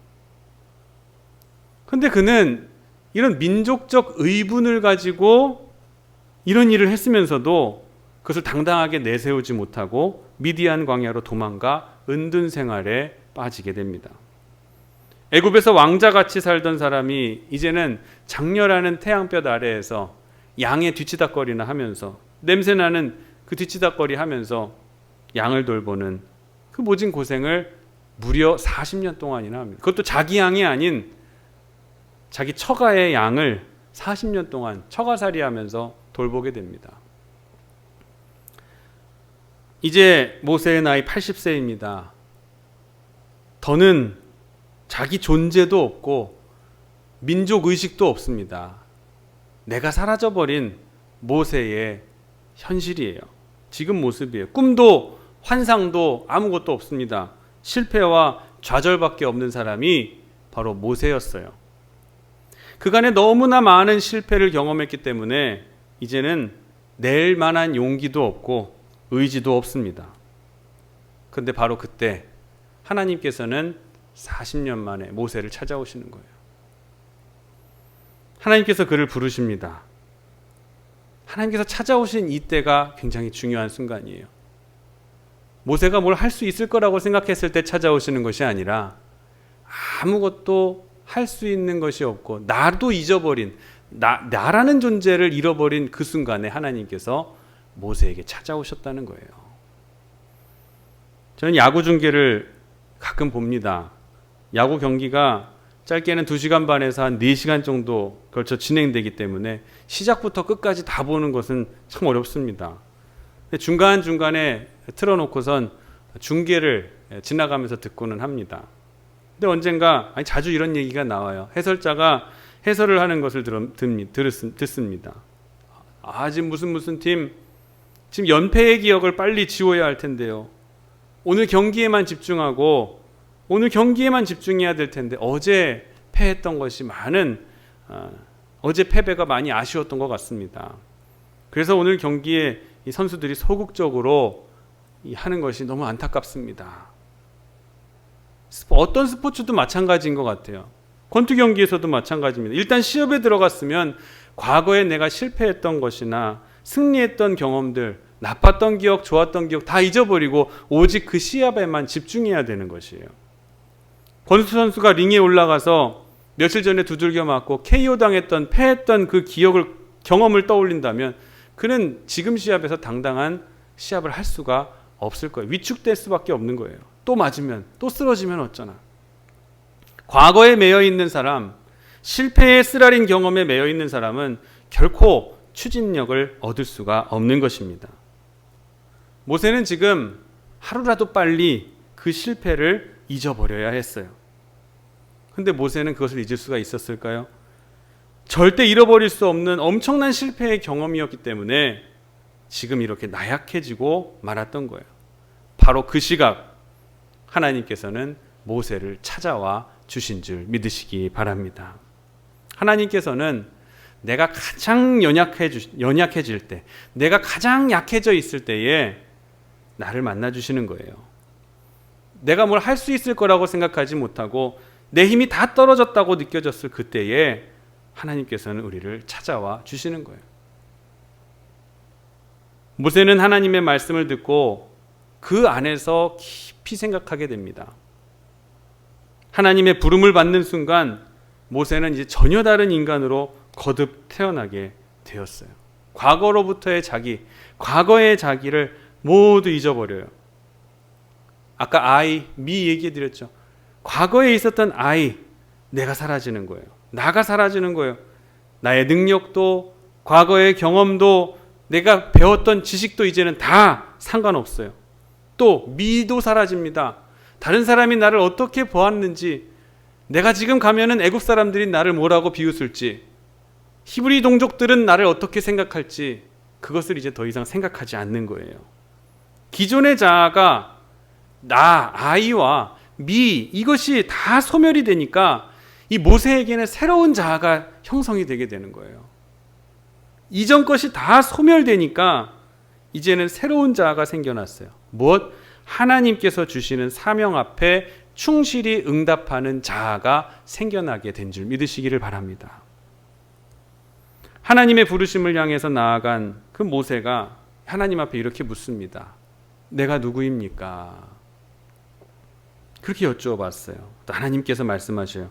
근데 그는 이런 민족적 의분을 가지고 이런 일을 했으면서도 그것을 당당하게 내세우지 못하고 미디안 광야로 도망가 은둔 생활에 빠지게 됩니다. 애굽에서 왕자같이 살던 사람이 이제는 장렬하는 태양볕 아래에서 양의 뒤치다꺼리나 하면서 냄새나는 그 뒤치다꺼리 하면서 양을 돌보는 그 모진 고생을 무려 40년 동안이나 합니다. 그것도 자기 양이 아닌 자기 처가의 양을 40년 동안 처가살이 하면서 돌보게 됩니다. 이제 모세의 나이 80세입니다. 더는 자기 존재도 없고 민족 의식도 없습니다. 내가 사라져버린 모세의 현실이에요. 지금 모습이에요. 꿈도 환상도 아무것도 없습니다. 실패와 좌절밖에 없는 사람이 바로 모세였어요. 그간에 너무나 많은 실패를 경험했기 때문에 이제는 낼 만한 용기도 없고 의지도 없습니다. 그런데 바로 그때 하나님께서는 40년 만에 모세를 찾아오시는 거예요. 하나님께서 그를 부르십니다. 하나님께서 찾아오신 이때가 굉장히 중요한 순간이에요. 모세가 뭘 할 수 있을 거라고 생각했을 때 찾아오시는 것이 아니라 아무것도 할 수 있는 것이 없고 나도 잊어버린 나라는 존재를 잃어버린 그 순간에 하나님께서 모세에게 찾아오셨다는 거예요. 저는 야구 중계를 가끔 봅니다. 야구 경기가 짧게는 2시간 반에서 한 4시간 정도 걸쳐 진행되기 때문에 시작부터 끝까지 다 보는 것은 참 어렵습니다. 중간중간에 틀어놓고선 중계를 지나가면서 듣고는 합니다. 근데 언젠가 자주 이런 얘기가 나와요. 해설자가 해설을 하는 것을 듣습니다. 지금 무슨 팀 지금 연패의 기억을 빨리 지워야 할 텐데요. 오늘 경기에만 집중해야 될 텐데 어제 패했던 것이 어제 패배가 많이 아쉬웠던 것 같습니다. 그래서 오늘 경기에 이 선수들이 소극적으로 하는 것이 너무 안타깝습니다. 어떤 스포츠도 마찬가지인 것 같아요. 권투 경기에서도 마찬가지입니다. 일단 시합에 들어갔으면 과거에 내가 실패했던 것이나 승리했던 경험들, 나빴던 기억, 좋았던 기억 다 잊어버리고 오직 그 시합에만 집중해야 되는 것이에요. 권투 선수가 링에 올라가서 며칠 전에 두들겨 맞고 KO 당했던 패했던 그 경험을 떠올린다면 그는 지금 시합에서 당당한 시합을 할 수가 없을 거예요. 위축될 수밖에 없는 거예요. 또 맞으면 또 쓰러지면 어쩌나. 과거에 매여 있는 사람, 실패의 쓰라린 경험에 매여 있는 사람은 결코 추진력을 얻을 수가 없는 것입니다. 모세는 지금 하루라도 빨리 그 실패를 잊어버려야 했어요. 근데 모세는 그것을 잊을 수가 있었을까요? 절대 잃어버릴 수 없는 엄청난 실패의 경험이었기 때문에 지금 이렇게 나약해지고 말았던 거예요. 바로 그 시각 하나님께서는 모세를 찾아와 주신 줄 믿으시기 바랍니다. 하나님께서는 내가 가장 연약해질 때, 내가 가장 약해져 있을 때에 나를 만나주시는 거예요. 내가 뭘 할 수 있을 거라고 생각하지 못하고 내 힘이 다 떨어졌다고 느껴졌을 그때에 하나님께서는 우리를 찾아와 주시는 거예요. 모세는 하나님의 말씀을 듣고 그 안에서 깊이 생각하게 됩니다. 하나님의 부름을 받는 순간 모세는 이제 전혀 다른 인간으로 거듭 태어나게 되었어요. 과거로부터의 과거의 자기를 모두 잊어버려요. 아까 미 얘기해드렸죠. 과거에 있었던 내가 사라지는 거예요. 나가 사라지는 거예요. 나의 능력도 과거의 경험도 내가 배웠던 지식도 이제는 다 상관없어요. 또 미도 사라집니다. 다른 사람이 나를 어떻게 보았는지, 내가 지금 가면은 애굽 사람들이 나를 뭐라고 비웃을지, 히브리 동족들은 나를 어떻게 생각할지, 그것을 이제 더 이상 생각하지 않는 거예요. 기존의 자아가 나, 아이와 미, 이것이 다 소멸이 되니까 이 모세에게는 새로운 자아가 형성이 되게 되는 거예요. 이전 것이 다 소멸되니까 이제는 새로운 자아가 생겨났어요. 무엇? 하나님께서 주시는 사명 앞에 충실히 응답하는 자아가 생겨나게 된 줄 믿으시기를 바랍니다. 하나님의 부르심을 향해서 나아간 그 모세가 하나님 앞에 이렇게 묻습니다. 내가 누구입니까? 그렇게 여쭈어봤어요. 또 하나님께서 말씀하셔요.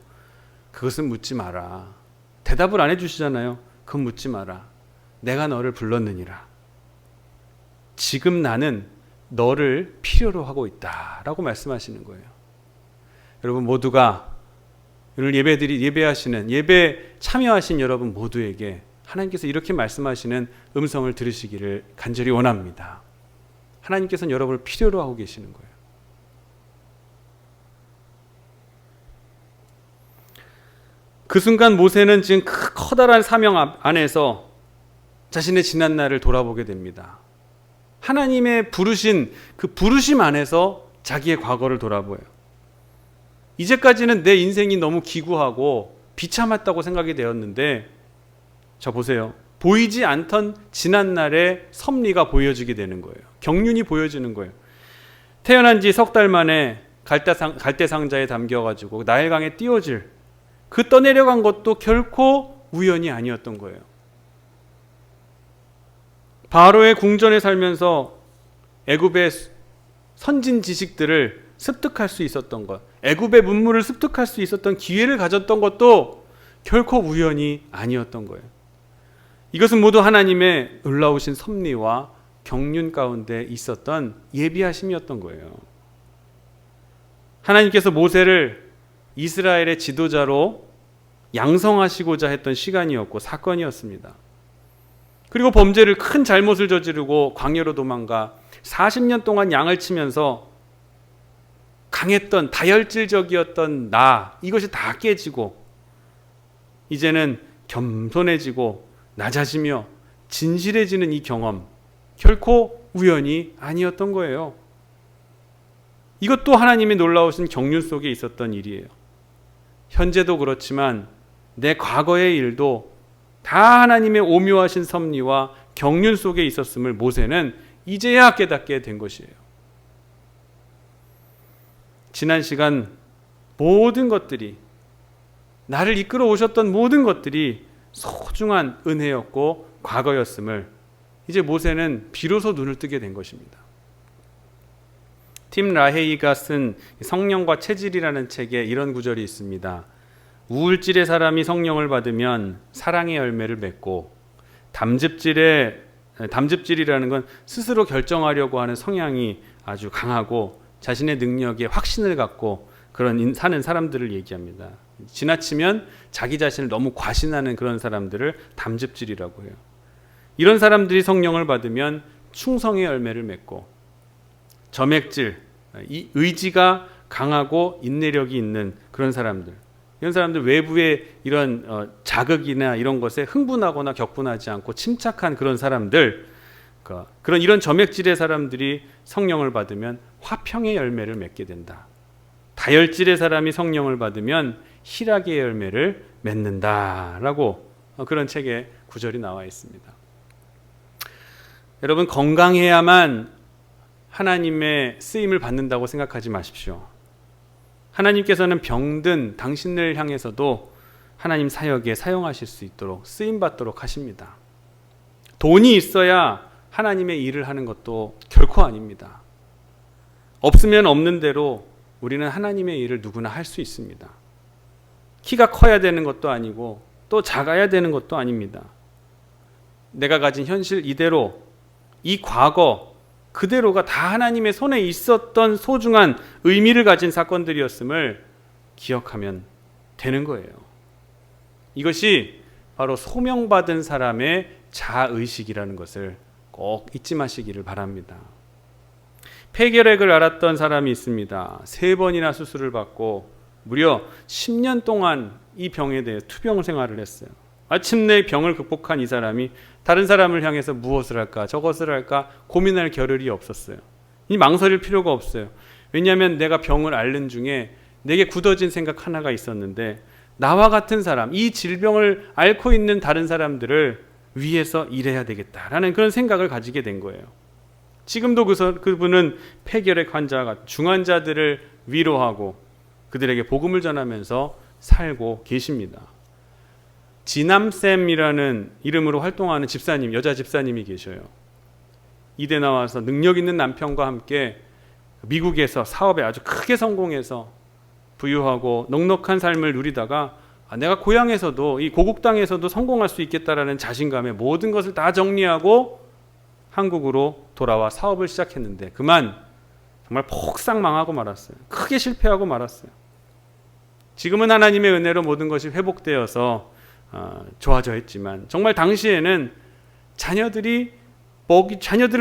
그것은 묻지 마라. 대답을 안 해주시잖아요. 그건 묻지 마라. 내가 너를 불렀느니라. 지금 나는 너를 필요로 하고 있다 라고 말씀하시는 거예요. 여러분 모두가 오늘 예배하시는 예배 참여하신 여러분 모두에게 하나님께서 이렇게 말씀하시는 음성을 들으시기를 간절히 원합니다. 하나님께서는 여러분을 필요로 하고 계시는 거예요. 그 순간 모세는 지금 커다란 사명 안에서 자신의 지난 날을 돌아보게 됩니다. 하나님의 부르신 그 부르심 안에서 자기의 과거를 돌아보아요. 이제까지는 내 인생이 너무 기구하고 비참했다고 생각이 되었는데, 자 보세요. 보이지 않던 지난 날의 섭리가 보여지게 되는 거예요. 경륜이 보여지는 거예요. 태어난 지 석 달 만에 갈대 상자에 담겨가지고 나일강에 띄워질 그 떠내려간 것도 결코 우연이 아니었던 거예요. 바로의 궁전에 살면서 애굽의 선진 지식들을 습득할 수 있었던 것, 애굽의 문물을 습득할 수 있었던 기회를 가졌던 것도 결코 우연이 아니었던 거예요. 이것은 모두 하나님의 놀라우신 섭리와 경륜 가운데 있었던 예비하심이었던 거예요. 하나님께서 모세를 이스라엘의 지도자로 양성하시고자 했던 시간이었고 사건이었습니다. 그리고 범죄를 큰 잘못을 저지르고 광야로 도망가 40년 동안 양을 치면서 강했던 다혈질적이었던 나, 이것이 다 깨지고 이제는 겸손해지고 낮아지며 진실해지는 이 경험, 결코 우연이 아니었던 거예요. 이것도 하나님의 놀라우신 경륜 속에 있었던 일이에요. 현재도 그렇지만 내 과거의 일도 다 하나님의 오묘하신 섭리와 경륜 속에 있었음을 모세는 이제야 깨닫게 된 것이에요. 지난 시간 모든 것들이, 나를 이끌어 오셨던 모든 것들이 소중한 은혜였고 과거였음을 이제 모세는 비로소 눈을 뜨게 된 것입니다. 팀 라헤이가 쓴 성령과 체질이라는 책에 이런 구절이 있습니다. 우울질의 사람이 성령을 받으면 사랑의 열매를 맺고, 담즙질이라는 건 스스로 결정하려고 하는 성향이 아주 강하고 자신의 능력에 확신을 갖고 그런 사는 사람들을 얘기합니다. 지나치면 자기 자신을 너무 과신하는 그런 사람들을 담즙질이라고 해요. 이런 사람들이 성령을 받으면 충성의 열매를 맺고, 점액질, 이 의지가 강하고 인내력이 있는 그런 사람들, 이런 사람들 외부의 이런 자극이나 이런 것에 흥분하거나 격분하지 않고 침착한 그런 사람들, 이런 점액질의 사람들이 성령을 받으면 화평의 열매를 맺게 된다. 다혈질의 사람이 성령을 받으면 희락의 열매를 맺는다라고 그런 책에 구절이 나와 있습니다. 여러분, 건강해야만 하나님의 쓰임을 받는다고 생각하지 마십시오. 하나님께서는 병든 당신을 향해서도 하나님 사역에 사용하실 수 있도록 쓰임받도록 하십니다. 돈이 있어야 하나님의 일을 하는 것도 결코 아닙니다. 없으면 없는 대로 우리는 하나님의 일을 누구나 할 수 있습니다. 키가 커야 되는 것도 아니고 또 작아야 되는 것도 아닙니다. 내가 가진 현실 이대로, 이 과거 그대로가 다 하나님의 손에 있었던 소중한 의미를 가진 사건들이었음을 기억하면 되는 거예요. 이것이 바로 소명받은 사람의 자의식이라는 것을 꼭 잊지 마시기를 바랍니다. 폐결핵을 앓았던 사람이 있습니다. 3번이나 수술을 받고 무려 10년 동안 이 병에 대해 투병 생활을 했어요. 마침내 병을 극복한 이 사람이 다른 사람을 향해서 무엇을 할까 저것을 할까 고민할 겨를이 없었어요. 이 망설일 필요가 없어요. 왜냐하면 내가 병을 앓는 중에 내게 굳어진 생각 하나가 있었는데 나와 같은 사람, 이 질병을 앓고 있는 다른 사람들을 위해서 일해야 되겠다라는 그런 생각을 가지게 된 거예요. 지금도 그분은 폐결핵 환자가 중환자들을 위로하고 그들에게 복음을 전하면서 살고 계십니다. 지남쌤이라는 이름으로 활동하는 집사님, 여자 집사님이 계셔요. 이대 나와서 능력 있는 남편과 함께 미국에서 사업에 아주 크게 성공해서 부유하고 넉넉한 삶을 누리다가 내가 고향에서도 이 고국 땅에서도 성공할 수 있겠다라는 자신감에 모든 것을 다 정리하고 한국으로 돌아와 사업을 시작했는데 그만 정말 폭삭 망하고 말았어요. 크게 실패하고 말았어요. 지금은 하나님의 은혜로 모든 것이 회복되어서 좋아져 있지만 정말 당시에는 자녀들을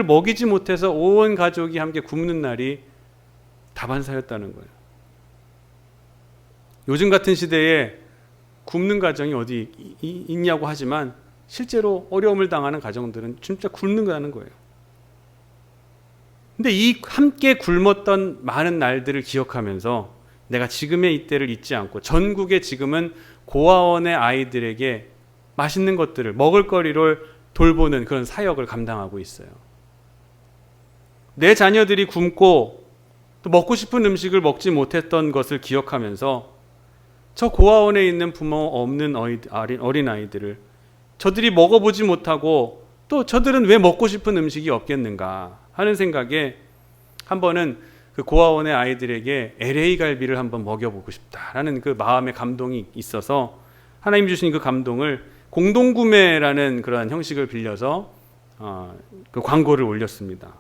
먹이지 못해서 온 가족이 함께 굶는 날이 다반사였다는 거예요. 요즘 같은 시대에 굶는 가정이 어디 있냐고 하지만 실제로 어려움을 당하는 가정들은 진짜 굶는다는 거예요. 근데 이 함께 굶었던 많은 날들을 기억하면서 내가 지금의 이때를 잊지 않고 전국에 지금은 고아원의 아이들에게 맛있는 것들을 먹을거리를 돌보는 그런 사역을 감당하고 있어요. 내 자녀들이 굶고 또 먹고 싶은 음식을 먹지 못했던 것을 기억하면서 저 고아원에 있는 부모 없는 어린아이들을 저들이 먹어보지 못하고 또 저들은 왜 먹고 싶은 음식이 없겠는가 하는 생각에 한 번은 그 고아원의 아이들에게 LA 갈비를 한번 먹여보고 싶다라는 그 마음의 감동이 있어서 하나님 주신 그 감동을 공동구매라는 그런 형식을 빌려서 그 광고를 올렸습니다.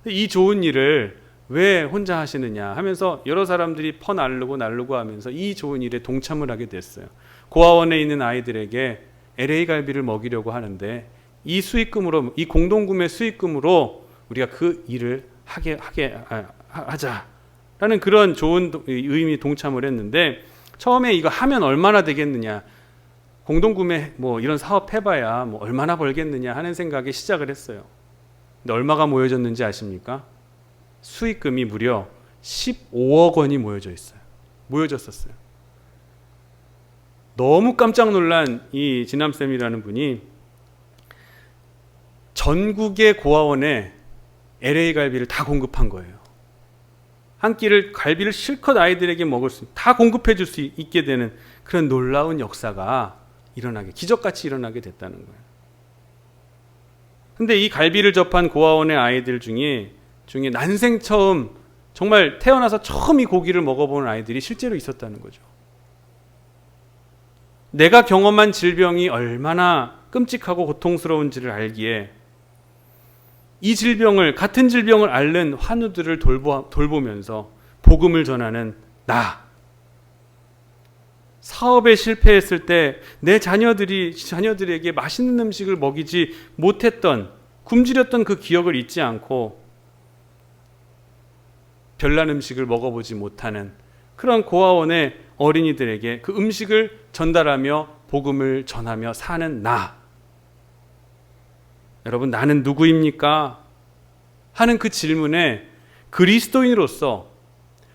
이 좋은 일을 왜 혼자 하시느냐 하면서 여러 사람들이 나르고 하면서 이 좋은 일에 동참을 하게 됐어요. 고아원에 있는 아이들에게 LA 갈비를 먹이려고 하는데 이 수익금으로, 이 공동구매 수익금으로 우리가 그 일을 하자라는 그런 좋은 의미 동참을 했는데 처음에 이거 하면 얼마나 되겠느냐, 공동구매 뭐 이런 사업 해봐야 뭐 얼마나 벌겠느냐 하는 생각에 시작을 했어요. 근데 얼마가 모여졌는지 아십니까? 수익금이 무려 15억 원이 모여졌었어요. 너무 깜짝 놀란 이 진남쌤이라는 분이 전국의 고아원에 LA 갈비를 다 공급한 거예요. 한 끼를 갈비를 실컷 아이들에게 먹을 수 다 공급해 줄 수 있게 되는 그런 놀라운 역사가 기적같이 일어나게 됐다는 거예요. 근데 이 갈비를 접한 고아원의 아이들 중에 난생 처음, 정말 태어나서 처음 이 고기를 먹어보는 아이들이 실제로 있었다는 거죠. 내가 경험한 질병이 얼마나 끔찍하고 고통스러운지를 알기에 이 같은 질병을 앓는 환우들을 돌보면서 복음을 전하는 사업에 실패했을 때 내 자녀들에게 맛있는 음식을 먹이지 못했던, 굶주렸던 그 기억을 잊지 않고 별난 음식을 먹어보지 못하는 그런 고아원의 어린이들에게 그 음식을 전달하며 복음을 전하며 사는 여러분, 나는 누구입니까? 하는 그 질문에 그리스도인으로서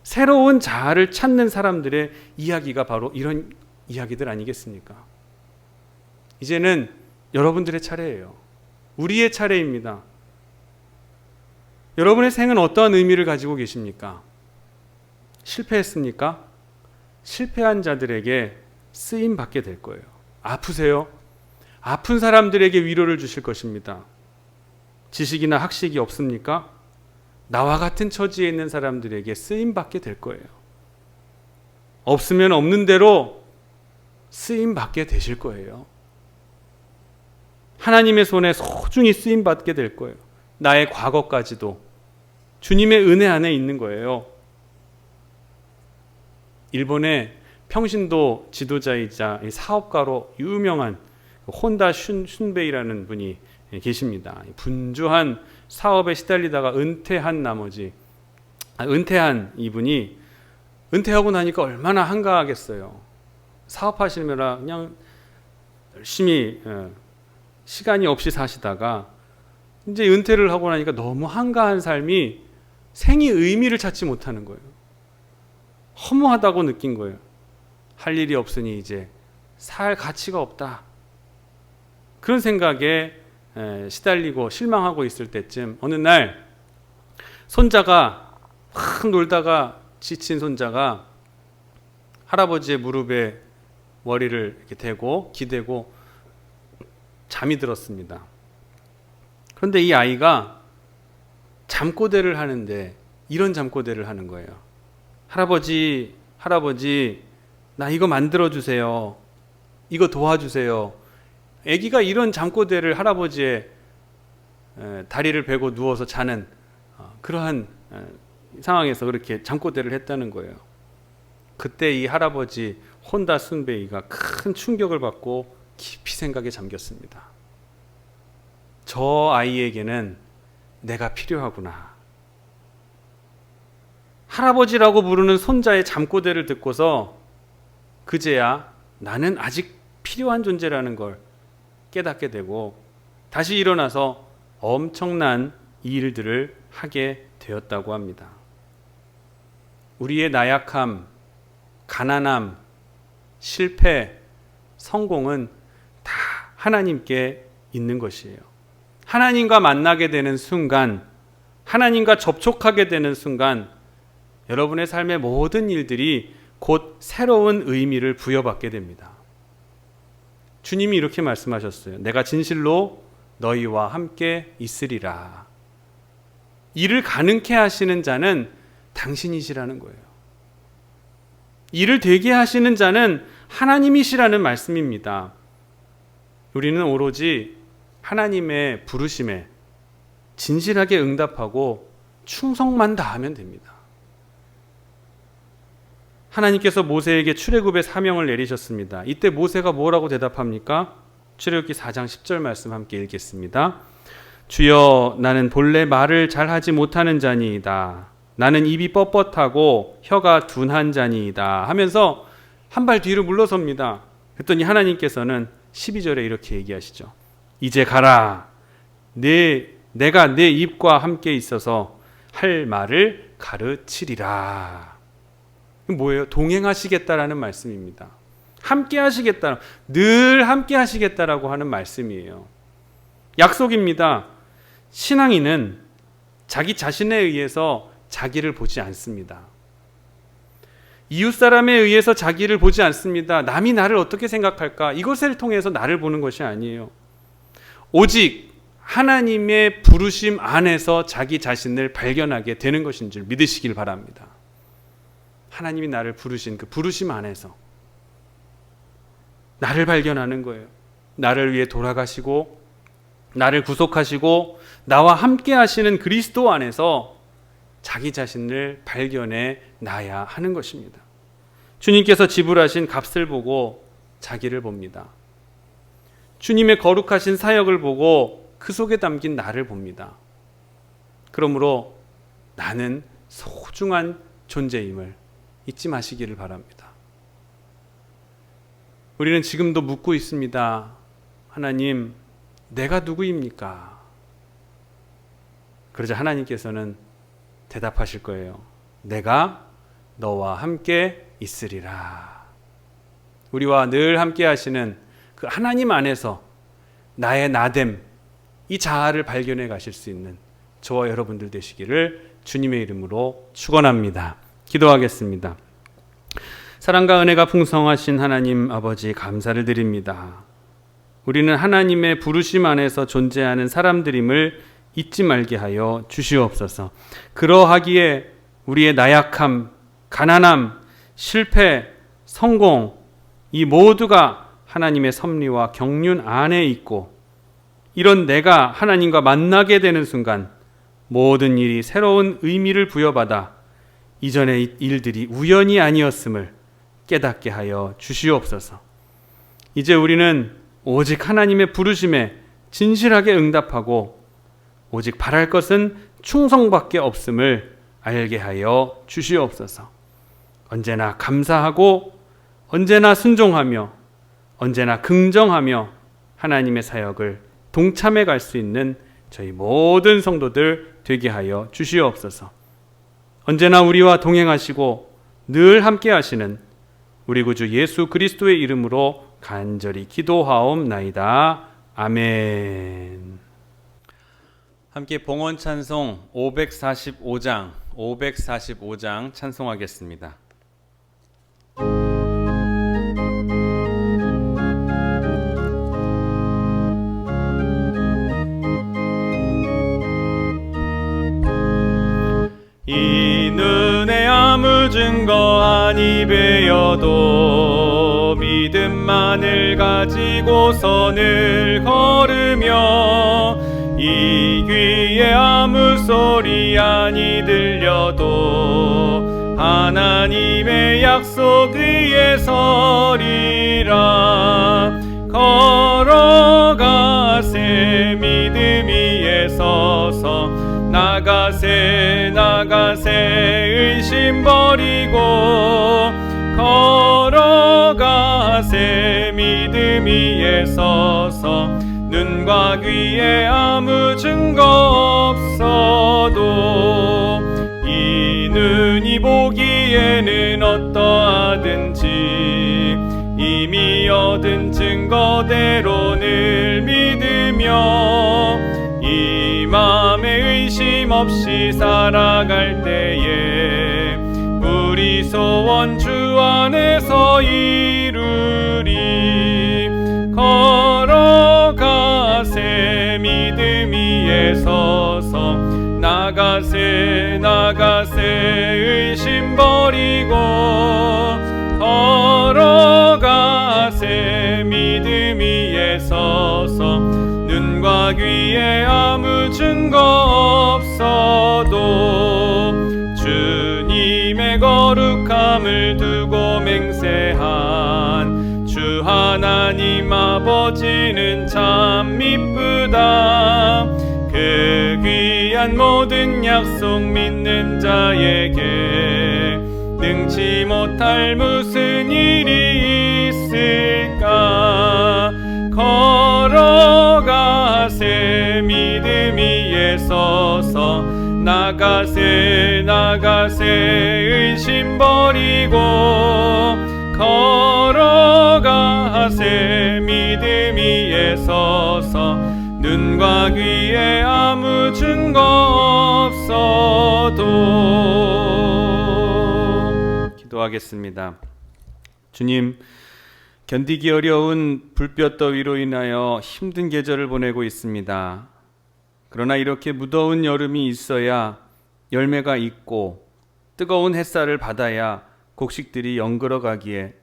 새로운 자아를 찾는 사람들의 이야기가 바로 이런 이야기들 아니겠습니까? 이제는 여러분들의 차례예요. 우리의 차례입니다. 여러분의 생은 어떠한 의미를 가지고 계십니까? 실패했습니까? 실패한 자들에게 쓰임 받게 될 거예요. 아프세요? 아픈 사람들에게 위로를 주실 것입니다. 지식이나 학식이 없습니까? 나와 같은 처지에 있는 사람들에게 쓰임 받게 될 거예요. 없으면 없는 대로 쓰임 받게 되실 거예요. 하나님의 손에 소중히 쓰임 받게 될 거예요. 나의 과거까지도 주님의 은혜 안에 있는 거예요. 일본의 평신도 지도자이자 사업가로 유명한 혼다 슌베이라는 분이 계십니다. 분주한 사업에 시달리다가 은퇴한 이분이 은퇴하고 나니까 얼마나 한가하겠어요. 사업하시느라 그냥 열심히 시간이 없이 사시다가 이제 은퇴를 하고 나니까 너무 한가한 삶이 생의 의미를 찾지 못하는 거예요. 허무하다고 느낀 거예요. 할 일이 없으니 이제 살 가치가 없다. 그런 생각에 시달리고 실망하고 있을 때쯤 어느 날 손자가 막 놀다가 지친 손자가 할아버지의 무릎에 머리를 이렇게 대고 기대고 잠이 들었습니다. 그런데 이 아이가 잠꼬대를 하는데 이런 잠꼬대를 하는 거예요. 할아버지, 나 이거 만들어 주세요. 이거 도와주세요. 아기가 이런 잠꼬대를 할아버지의 다리를 베고 누워서 자는 그러한 상황에서 그렇게 잠꼬대를 했다는 거예요. 그때 이 할아버지 혼다 순베이가 큰 충격을 받고 깊이 생각에 잠겼습니다. 저 아이에게는 내가 필요하구나. 할아버지라고 부르는 손자의 잠꼬대를 듣고서 그제야 나는 아직 필요한 존재라는 걸 깨닫게 되고 다시 일어나서 엄청난 일들을 하게 되었다고 합니다. 우리의 나약함, 가난함, 실패, 성공은 다 하나님께 있는 것이에요. 하나님과 만나게 되는 순간, 하나님과 접촉하게 되는 순간 여러분의 삶의 모든 일들이 곧 새로운 의미를 부여받게 됩니다. 주님이 이렇게 말씀하셨어요. 내가 진실로 너희와 함께 있으리라. 일을 가능케 하시는 자는 당신이시라는 거예요. 일을 되게 하시는 자는 하나님이시라는 말씀입니다. 우리는 오로지 하나님의 부르심에 진실하게 응답하고 충성만 다하면 됩니다. 하나님께서 모세에게 출애굽의 사명을 내리셨습니다. 이때 모세가 뭐라고 대답합니까? 출애굽기 4장 10절 말씀 함께 읽겠습니다. 주여, 나는 본래 말을 잘하지 못하는 자니이다. 나는 입이 뻣뻣하고 혀가 둔한 자니이다 하면서 한 발 뒤로 물러섭니다. 그랬더니 하나님께서는 12절에 이렇게 얘기하시죠. 이제 가라. 내가 내 입과 함께 있어서 할 말을 가르치리라. 뭐예요? 동행하시겠다라는 말씀입니다. 함께 하시겠다. 늘 함께 하시겠다라고 하는 말씀이에요. 약속입니다. 신앙인은 자기 자신에 의해서 자기를 보지 않습니다. 이웃 사람에 의해서 자기를 보지 않습니다. 남이 나를 어떻게 생각할까? 이것을 통해서 나를 보는 것이 아니에요. 오직 하나님의 부르심 안에서 자기 자신을 발견하게 되는 것인 줄 믿으시길 바랍니다. 하나님이 나를 부르신 그 부르심 안에서 나를 발견하는 거예요. 나를 위해 돌아가시고 나를 구속하시고 나와 함께 하시는 그리스도 안에서 자기 자신을 발견해 놔야 하는 것입니다. 주님께서 지불하신 값을 보고 자기를 봅니다. 주님의 거룩하신 사역을 보고 그 속에 담긴 나를 봅니다. 그러므로 나는 소중한 존재임을 잊지 마시기를 바랍니다. 우리는 지금도 묻고 있습니다. 하나님, 내가 누구입니까? 그러자 하나님께서는 대답하실 거예요. 내가 너와 함께 있으리라. 우리와 늘 함께 하시는 그 하나님 안에서 나의 나됨, 이 자아를 발견해 가실 수 있는 저와 여러분들 되시기를 주님의 이름으로 축원합니다. 기도하겠습니다. 사랑과 은혜가 풍성하신 하나님 아버지, 감사를 드립니다. 우리는 하나님의 부르심 안에서 존재하는 사람들임을 잊지 말게 하여 주시옵소서. 그러하기에 우리의 나약함, 가난함, 실패, 성공, 이 모두가 하나님의 섭리와 경륜 안에 있고, 이런 내가 하나님과 만나게 되는 순간 모든 일이 새로운 의미를 부여받아 이전의 일들이 우연이 아니었음을 깨닫게 하여 주시옵소서. 이제 우리는 오직 하나님의 부르심에 진실하게 응답하고 오직 바랄 것은 충성밖에 없음을 알게 하여 주시옵소서. 언제나 감사하고 언제나 순종하며 언제나 긍정하며 하나님의 사역을 동참해 갈 수 있는 저희 모든 성도들 되게 하여 주시옵소서. 언제나 우리와 동행하시고 늘 함께 하시는 우리 구주 예수 그리스도의 이름으로 간절히 기도하옵나이다. 아멘. 함께 봉헌 찬송 545장 찬송하겠습니다. 이 눈에 아무 증거 아니 배어도 믿음만을 가지고서 늘 걸으며 이 귀에 아무 소리 아니 들려도 하나님의 약속 위에 서리라. 걸어가세 믿음 위에 서서 나가세 의심 버리고 걸어가세 믿음 위에 서서 눈과 귀에 아무 증거 없어도 이 눈이 보기에는 어떠하든지 이미 얻은 증거대로 늘 믿으며 이 맘에 의심 없이 살아갈 때에 우리 소원 주 안에서 이루리. 걸어가세 믿음 위에 서서 나가세 의심 버리고 걸어가세 믿음 위에 서서 눈과 귀에 아무 증거 없어도 주님의 거룩함을 두고 맹세한 주 하나님 아버지는 참 미쁘다. 그 귀한 모든 약속 믿는 자에게 능치 못할 무슨 일이 있을까. 걸어가세 믿음 위에 서서 나가세 의심 버리고 걸어가세 믿음 위에 서서 눈과 귀에 아무 증거 없어도. 기도하겠습니다. 주님, 견디기 어려운 불볕 더위로 인하여 힘든 계절을 보내고 있습니다. 그러나 이렇게 무더운 여름이 있어야 열매가 있고 뜨거운 햇살을 받아야 곡식들이 연글어 가기에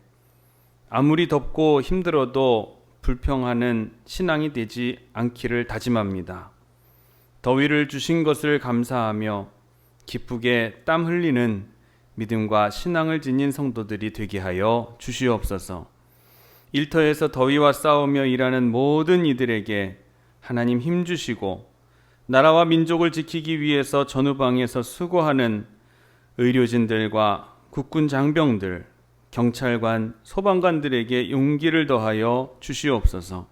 아무리 덥고 힘들어도 불평하는 신앙이 되지 않기를 다짐합니다. 더위를 주신 것을 감사하며 기쁘게 땀 흘리는 믿음과 신앙을 지닌 성도들이 되게 하여 주시옵소서. 일터에서 더위와 싸우며 일하는 모든 이들에게 하나님 힘주시고 나라와 민족을 지키기 위해서 전후방에서 수고하는 의료진들과 국군 장병들, 경찰관, 소방관들에게 용기를 더하여 주시옵소서.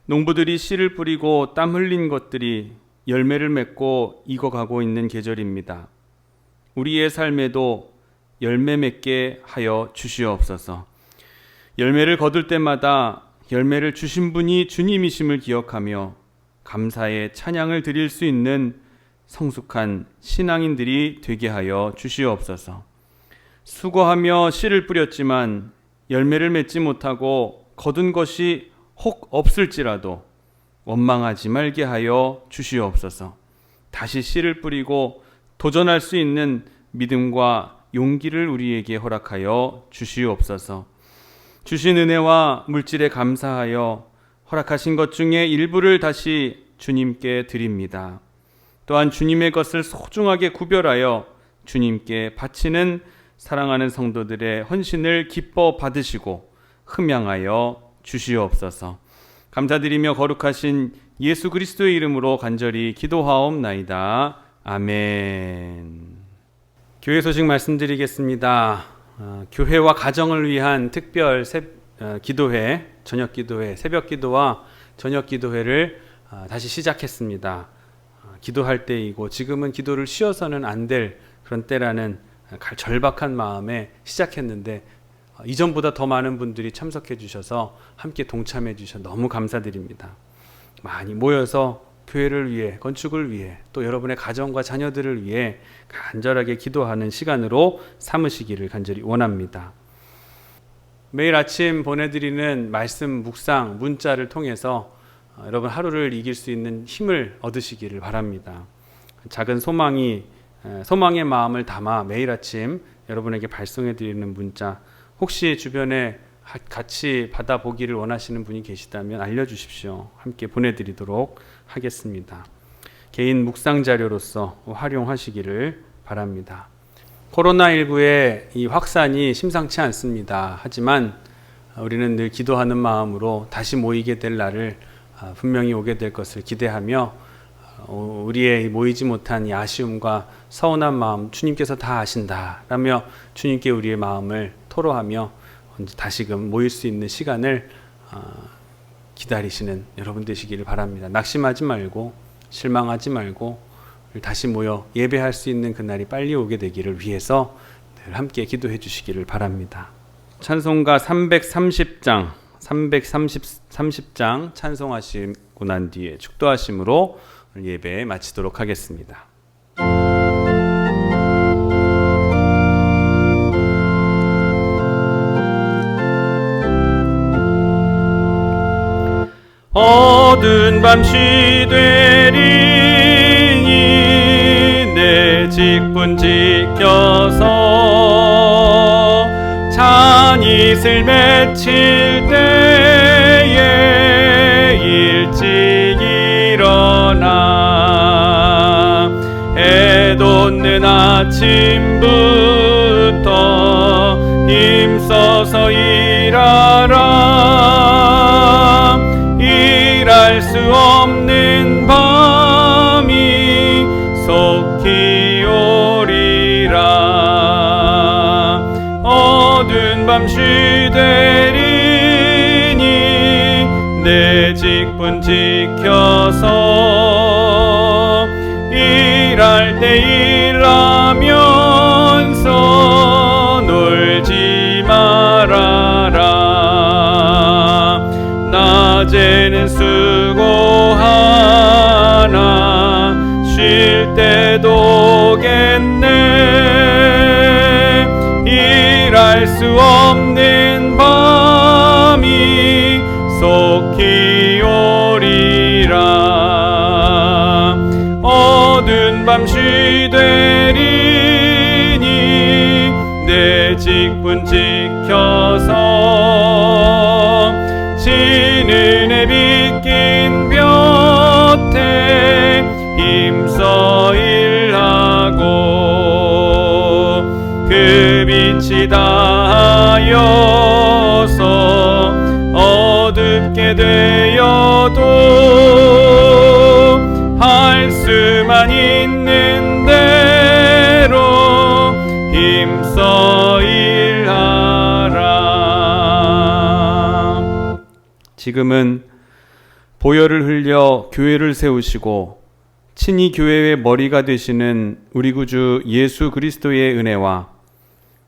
농부들이 씨를 뿌리고 땀 흘린 것들이 열매를 맺고 익어가고 있는 계절입니다. 우리의 삶에도 열매 맺게 하여 주시옵소서. 열매를 거둘 때마다 열매를 주신 분이 주님이심을 기억하며 감사의 찬양을 드릴 수 있는 성숙한 신앙인들이 되게 하여 주시옵소서. 수고하며 씨를 뿌렸지만 열매를 맺지 못하고 거둔 것이 혹 없을지라도 원망하지 말게 하여 주시옵소서. 다시 씨를 뿌리고 도전할 수 있는 믿음과 용기를 우리에게 허락하여 주시옵소서. 주신 은혜와 물질에 감사하여 허락하신 것 중에 일부를 다시 주님께 드립니다. 또한 주님의 것을 소중하게 구별하여 주님께 바치는 사랑하는 성도들의 헌신을 기뻐 받으시고 흠양하여 주시옵소서. 감사드리며 거룩하신 예수 그리스도의 이름으로 간절히 기도하옵나이다. 아멘. 교회 소식 말씀드리겠습니다. 교회와 가정을 위한 특별 기도회, 저녁 기도회, 새벽 기도와 저녁 기도회를 다시 시작했습니다. 기도할 때이고 지금은 기도를 쉬어서는 안 될 그런 때라는 절박한 마음에 시작했는데 이전보다 더 많은 분들이 참석해 주셔서 함께 동참해 주셔서 너무 감사드립니다. 많이 모여서 교회를 위해, 건축을 위해, 또 여러분의 가정과 자녀들을 위해 간절하게 기도하는 시간으로 삼으시기를 간절히 원합니다. 매일 아침 보내드리는 말씀 묵상 문자를 통해서 여러분 하루를 이길 수 있는 힘을 얻으시기를 바랍니다. 작은 소망의 마음을 담아 매일 아침 여러분에게 발송해 드리는 문자, 혹시 주변에 같이 받아보기를 원하시는 분이 계시다면 알려주십시오. 함께 보내드리도록 하겠습니다. 개인 묵상 자료로서 활용하시기를 바랍니다. 코로나19의 이 확산이 심상치 않습니다. 하지만 우리는 늘 기도하는 마음으로 다시 모이게 될 날을 분명히 오게 될 것을 기대하며 우리의 모이지 못한 이 아쉬움과 서운한 마음 주님께서 다 아신다라며 주님께 우리의 마음을 토로하며 다시금 모일 수 있는 시간을 기다리시는 여러분 되시기를 바랍니다. 낙심하지 말고 실망하지 말고 다시 모여 예배할 수 있는 그날이 빨리 오게 되기를 위해서 늘 함께 기도해 주시기를 바랍니다. 찬송가 330장 찬송하시고 난 뒤에 축도하심으로 예배 마치도록 하겠습니다. 어두운 밤 시되리니 내 직분 지켜서 잔이슬 맺힐 때에 일찍 일어나 해 돋는 아침부터 힘써서 일하라. 일할 수 없는 밤이 속히 오리라. 어두운 밤 시되리니 내 직분 지켜서 일할 때 일하면서 놀지 말아라. 낮에는 수고하나 쉴 때도 오겠네. 일할 수 없는 밤이 속히 오리라. 어두운 밤 시되리니 내 직분 지켜서 지는 해 빗긴 볕에 힘써 일하고 그 빛이 다하여서 어둡게 되어도 할 수만 있는 대로 힘써 일하라. 지금은 보혈을 흘려 교회를 세우시고 친히 교회의 머리가 되시는 우리 구주 예수 그리스도의 은혜와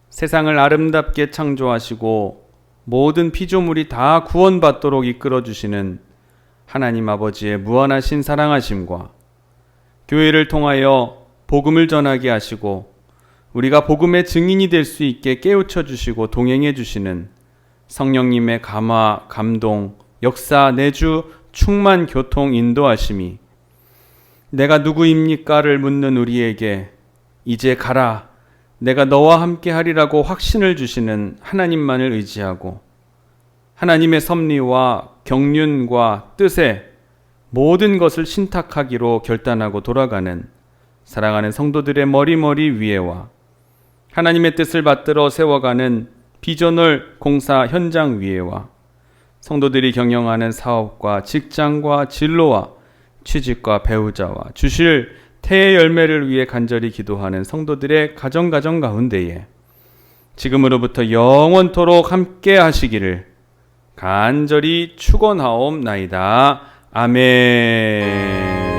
세상을 아름답게 창조하시고 모든 피조물이 다 구원받도록 이끌어주시는 하나님 아버지의 무한하신 사랑하심과 교회를 통하여 복음을 전하게 하시고 우리가 복음의 증인이 될 수 있게 깨우쳐 주시고 동행해 주시는 성령님의 감화, 감동, 역사, 내주, 충만, 교통, 인도하심이 내가 누구입니까를 묻는 우리에게 이제 가라, 내가 너와 함께 하리라고 확신을 주시는 하나님만을 의지하고 하나님의 섭리와 경륜과 뜻에 모든 것을 신탁하기로 결단하고 돌아가는 사랑하는 성도들의 머리 위에와 하나님의 뜻을 받들어 세워가는 비전을 공사 현장 위에와 성도들이 경영하는 사업과 직장과 진로와 취직과 배우자와 주실 태의 열매를 위해 간절히 기도하는 성도들의 가정 가운데에 지금으로부터 영원토록 함께 하시기를 간절히 축원하옵나이다. 아멘.